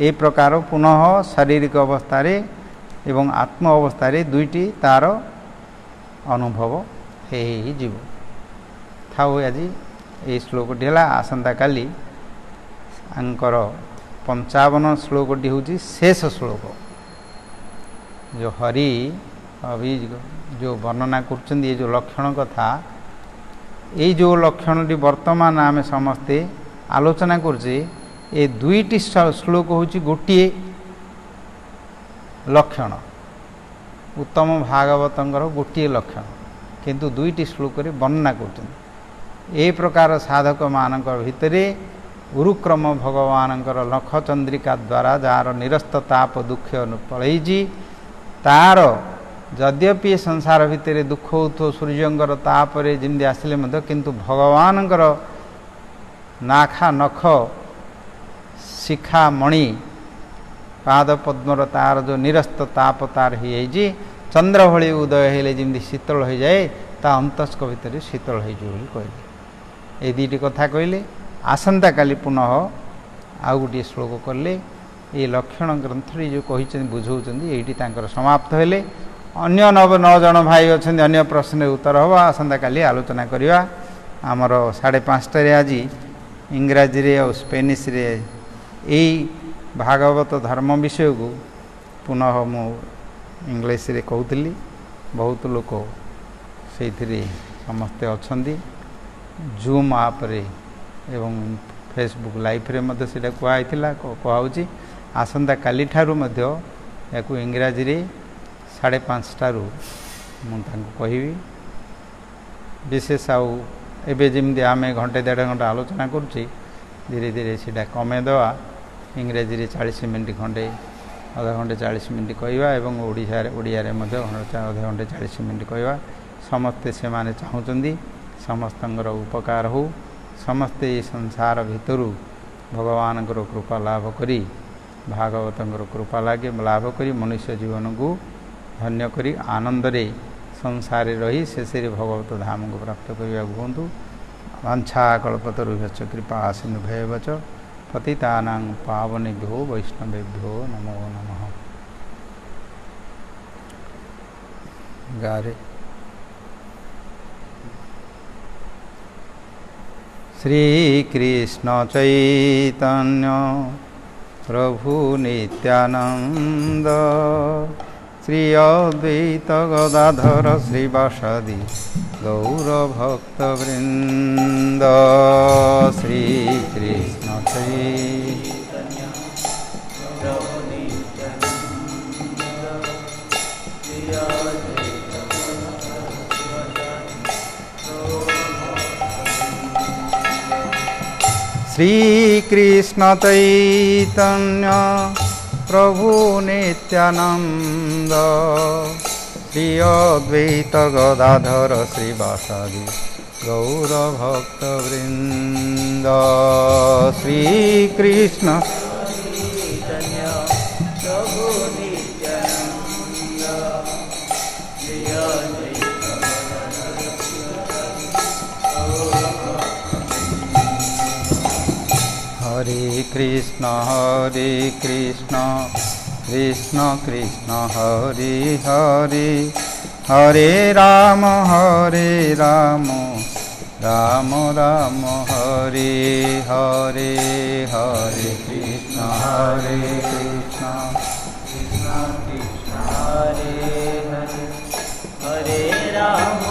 ଏ ପ୍ରକାର ପୁନଃ ଶାରୀରିକ ଅବସ୍ଥାରେ ଏବଂ ଆତ୍ମ ଅବସ୍ଥାରେ ଦୁଇଟି ତାର ଅନୁଭବ ହେଇଯିବ। ଥାଉ, ଆଜି ଏଇ ଶ୍ଲୋକଟି ହେଲା। ଆସନ୍ତାକାଲି ଆଙ୍କର 55 ଶ୍ଲୋକଟି ହେଉଛି ଶେଷ ଶ୍ଲୋକ। ଯେଉଁ ହରି ଯେଉଁ ବର୍ଣ୍ଣନା କରୁଛନ୍ତି, ଏ ଯେଉଁ ଲକ୍ଷଣ କଥା, ଏଇ ଯେଉଁ ଲକ୍ଷଣଟି ବର୍ତ୍ତମାନ ଆମେ ସମସ୍ତେ ଆଲୋଚନା କରୁଛେ, ଏ ଦୁଇଟି ଶ୍ଲୋକ ହେଉଛି ଗୋଟିଏ ଲକ୍ଷଣ। ଉତ୍ତମ ଭାଗବତଙ୍କର ଗୋଟିଏ ଲକ୍ଷଣ, କିନ୍ତୁ ଦୁଇଟି ଶ୍ଲୋକରେ ବର୍ଣ୍ଣନା କରୁଛନ୍ତି। ଏ ପ୍ରକାର ସାଧକମାନଙ୍କ ଭିତରେ ଗୁରୁକ୍ରମ ଭଗବାନଙ୍କର ନଖ ଚନ୍ଦ୍ରିକା ଦ୍ୱାରା ଯାହାର ନିରସ୍ତ ତାପ ଦୁଃଖ ପଳେଇଛି, ତାର ଯଦ୍ୟପି ସଂସାର ଭିତରେ ଦୁଃଖ ହେଉଥିବ ସୂର୍ଯ୍ୟଙ୍କର ତାପରେ ଯେମିତି ଆସିଲେ ମଧ୍ୟ, କିନ୍ତୁ ଭଗବାନଙ୍କର ନାଖା ନଖ ଶିଖା ମଣି ପାଦ ପଦ୍ମର ତାର ଯେଉଁ ନିରସ୍ତ ତାପ ତାର ହେଇଯାଇଛି, ଚନ୍ଦ୍ର ଭଳି ଉଦୟ ହେଲେ ଯେମିତି ଶୀତଳ ହୋଇଯାଏ, ତା ଅନ୍ତସ୍କ ଭିତରେ ଶୀତଳ ହୋଇଯିବ ବୋଲି କହିଲେ। এই ଦୁଇଟି କଥା କହିଲେ। ଆସନ୍ତାକାଲି ପୁନଃ ଆଉ ଗୋଟିଏ ଶ୍ଲୋକ କଲେ এই ଲକ୍ଷଣ ଗ୍ରନ୍ଥରେ ଯେଉଁ କହିଛନ୍ତି ବୁଝାଉଛନ୍ତି, ଏଇଠି ତାଙ୍କର ସମାପ୍ତ ହେଲେ। ଅନ୍ୟ 9 ଜଣ ଭାଇ ଅଛନ୍ତି, ଅନ୍ୟ ପ୍ରଶ୍ନରେ ଉତ୍ତର ହେବ। ଆସନ୍ତାକାଲି ଆଲୋଚନା କରିବା। ଆମର 5:30ରେ ଆଜି ଇଂରାଜୀରେ ଆଉ ସ୍ପେନିଶରେ ଏଇ ଭାଗବତ ଧର୍ମ ବିଷୟକୁ ପୁନଃ ମୁଁ ଇଂଲିଶରେ କହୁଥିଲି। ବହୁତ ଲୋକ ସେଇଥିରେ ସମସ୍ତେ ଅଛନ୍ତି। ଜୁମ୍ ଆପ୍ରେ ଏବଂ ଫେସବୁକ୍ ଲାଇଭ୍ରେ ମଧ୍ୟ ସେଇଟା କୁହାହେଇଥିଲା, କୁହାହେଉଛି। ଆସନ୍ତାକାଲିଠାରୁ ମଧ୍ୟ ୟାକୁ ଇଂରାଜୀରେ 5:30ରୁ ମୁଁ ତାଙ୍କୁ କହିବି। ବିଶେଷ ଆଉ ଏବେ ଯେମିତି ଆମେ ଘଣ୍ଟେ 1.5 ଘଣ୍ଟା ଆଲୋଚନା କରୁଛି, ଧୀରେ ଧୀରେ ସେଇଟା କମେଇ ଦେବା। ଇଂରାଜୀରେ 40 ମିନିଟ୍ ଖଣ୍ଡେ ଅଧଘଣ୍ଟେ 40 ମିନିଟ୍ କହିବା ଏବଂ ଓଡ଼ିଆରେ ମଧ୍ୟ ଅଧଘଣ୍ଟେ 40 ମିନିଟ୍ କହିବା। ସମସ୍ତେ ସେମାନେ ଚାହୁଁଛନ୍ତି ସମସ୍ତଙ୍କର ଉପକାର ହେଉ, ସମସ୍ତେ ଏ ସଂସାର ଭିତରୁ ଭଗବାନଙ୍କର କୃପା ଲାଭ କରି, ଭାଗବତଙ୍କର କୃପା ଲାଭ କରି ମନୁଷ୍ୟ ଜୀବନକୁ ଧନ୍ୟ କରି ଆନନ୍ଦରେ ସଂସାରରେ ରହି ଶେଷରେ ଭଗବତ ଧାମକୁ ପ୍ରାପ୍ତ କରିବାକୁ ହୁଅନ୍ତୁ। ବାଞ୍ଛା କଳ୍ପତରୁଭ୍ୟଶ୍ଚ କୃପା ସିନ୍ଧୁଭ୍ୟେବ ଚ ପତିତାନାଂ ପାବନେଭ୍ୟୋ ବୈଷ୍ଣବେଭ୍ୟୋ ନମୋ ନମଃ। ଗାରେ ଶ୍ରୀକୃଷ୍ଣ ଚୈତନ୍ୟ ପ୍ରଭୁ ନିତ୍ୟାନନ୍ଦ ଶ୍ରୀ ଅଦ୍ୱୈତ ଗଦାଧର ଶ୍ରୀବାସାଦି ଗୌରଭକ୍ତବୃନ୍ଦ। ଶ୍ରୀକୃଷ୍ଣ ଚୈତନ୍ୟ ପ୍ରଭୁ শ্রীকৃষ্ণ চৈতন্য প্রভু নিত্যানন্দ শ্রী অদ্বৈত গদাধর শ্রীবাসাদি গৌরভক্তবৃন্দ। শ্রীকৃষ্ণ চৈতন্য প্রভু নিত্যানন্দ শ্রী অদ্বৈত হরে কৃষ্ণ কৃষ্ণ কৃষ্ণ হরে হরে, হরে রাম রাম রাম হরে হরে, হরে কৃষ্ণ কৃষ্ণ কৃষ্ণ হরে হরে, হরে রাম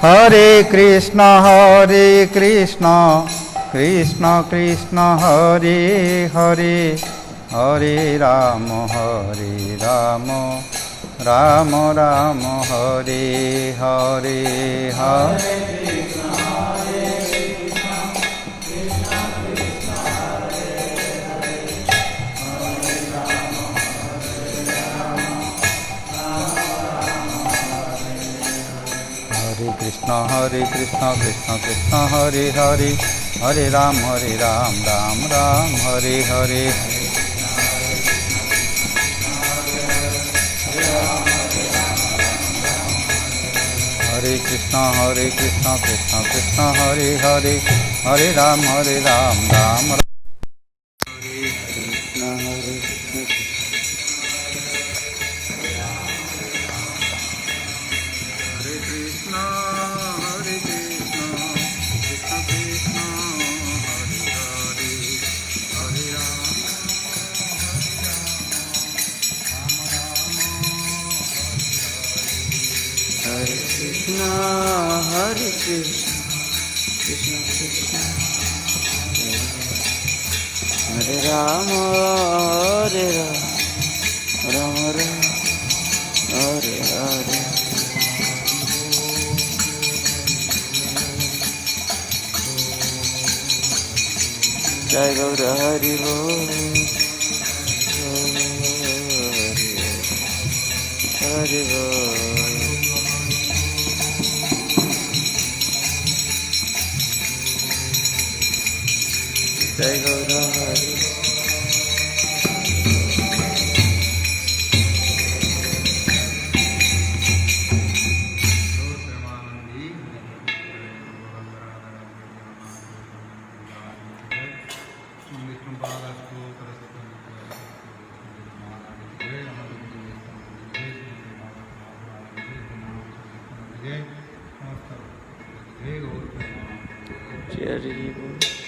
হরে কৃষ্ণ কৃষ্ণ কৃষ্ণ হরে হরে, হরে রাম রাম রাম হরে হরে, হরে কৃষ্ণ কৃষ্ণ কৃষ্ণ হরে হরে, হরে রাম রাম রাম হরে হরে, হরে কৃষ্ণ কৃষ্ণ কৃষ্ণ হরে হরে, হরে Ram Ram Ram Hare Krishna, Krishna Krishna, Hare Rama, Hare Rama, Rama Rama, Hare Hare. Jai Gaura Hari Bol, Hari Bol. Jai Gaura Hari. Jai Hari Bol.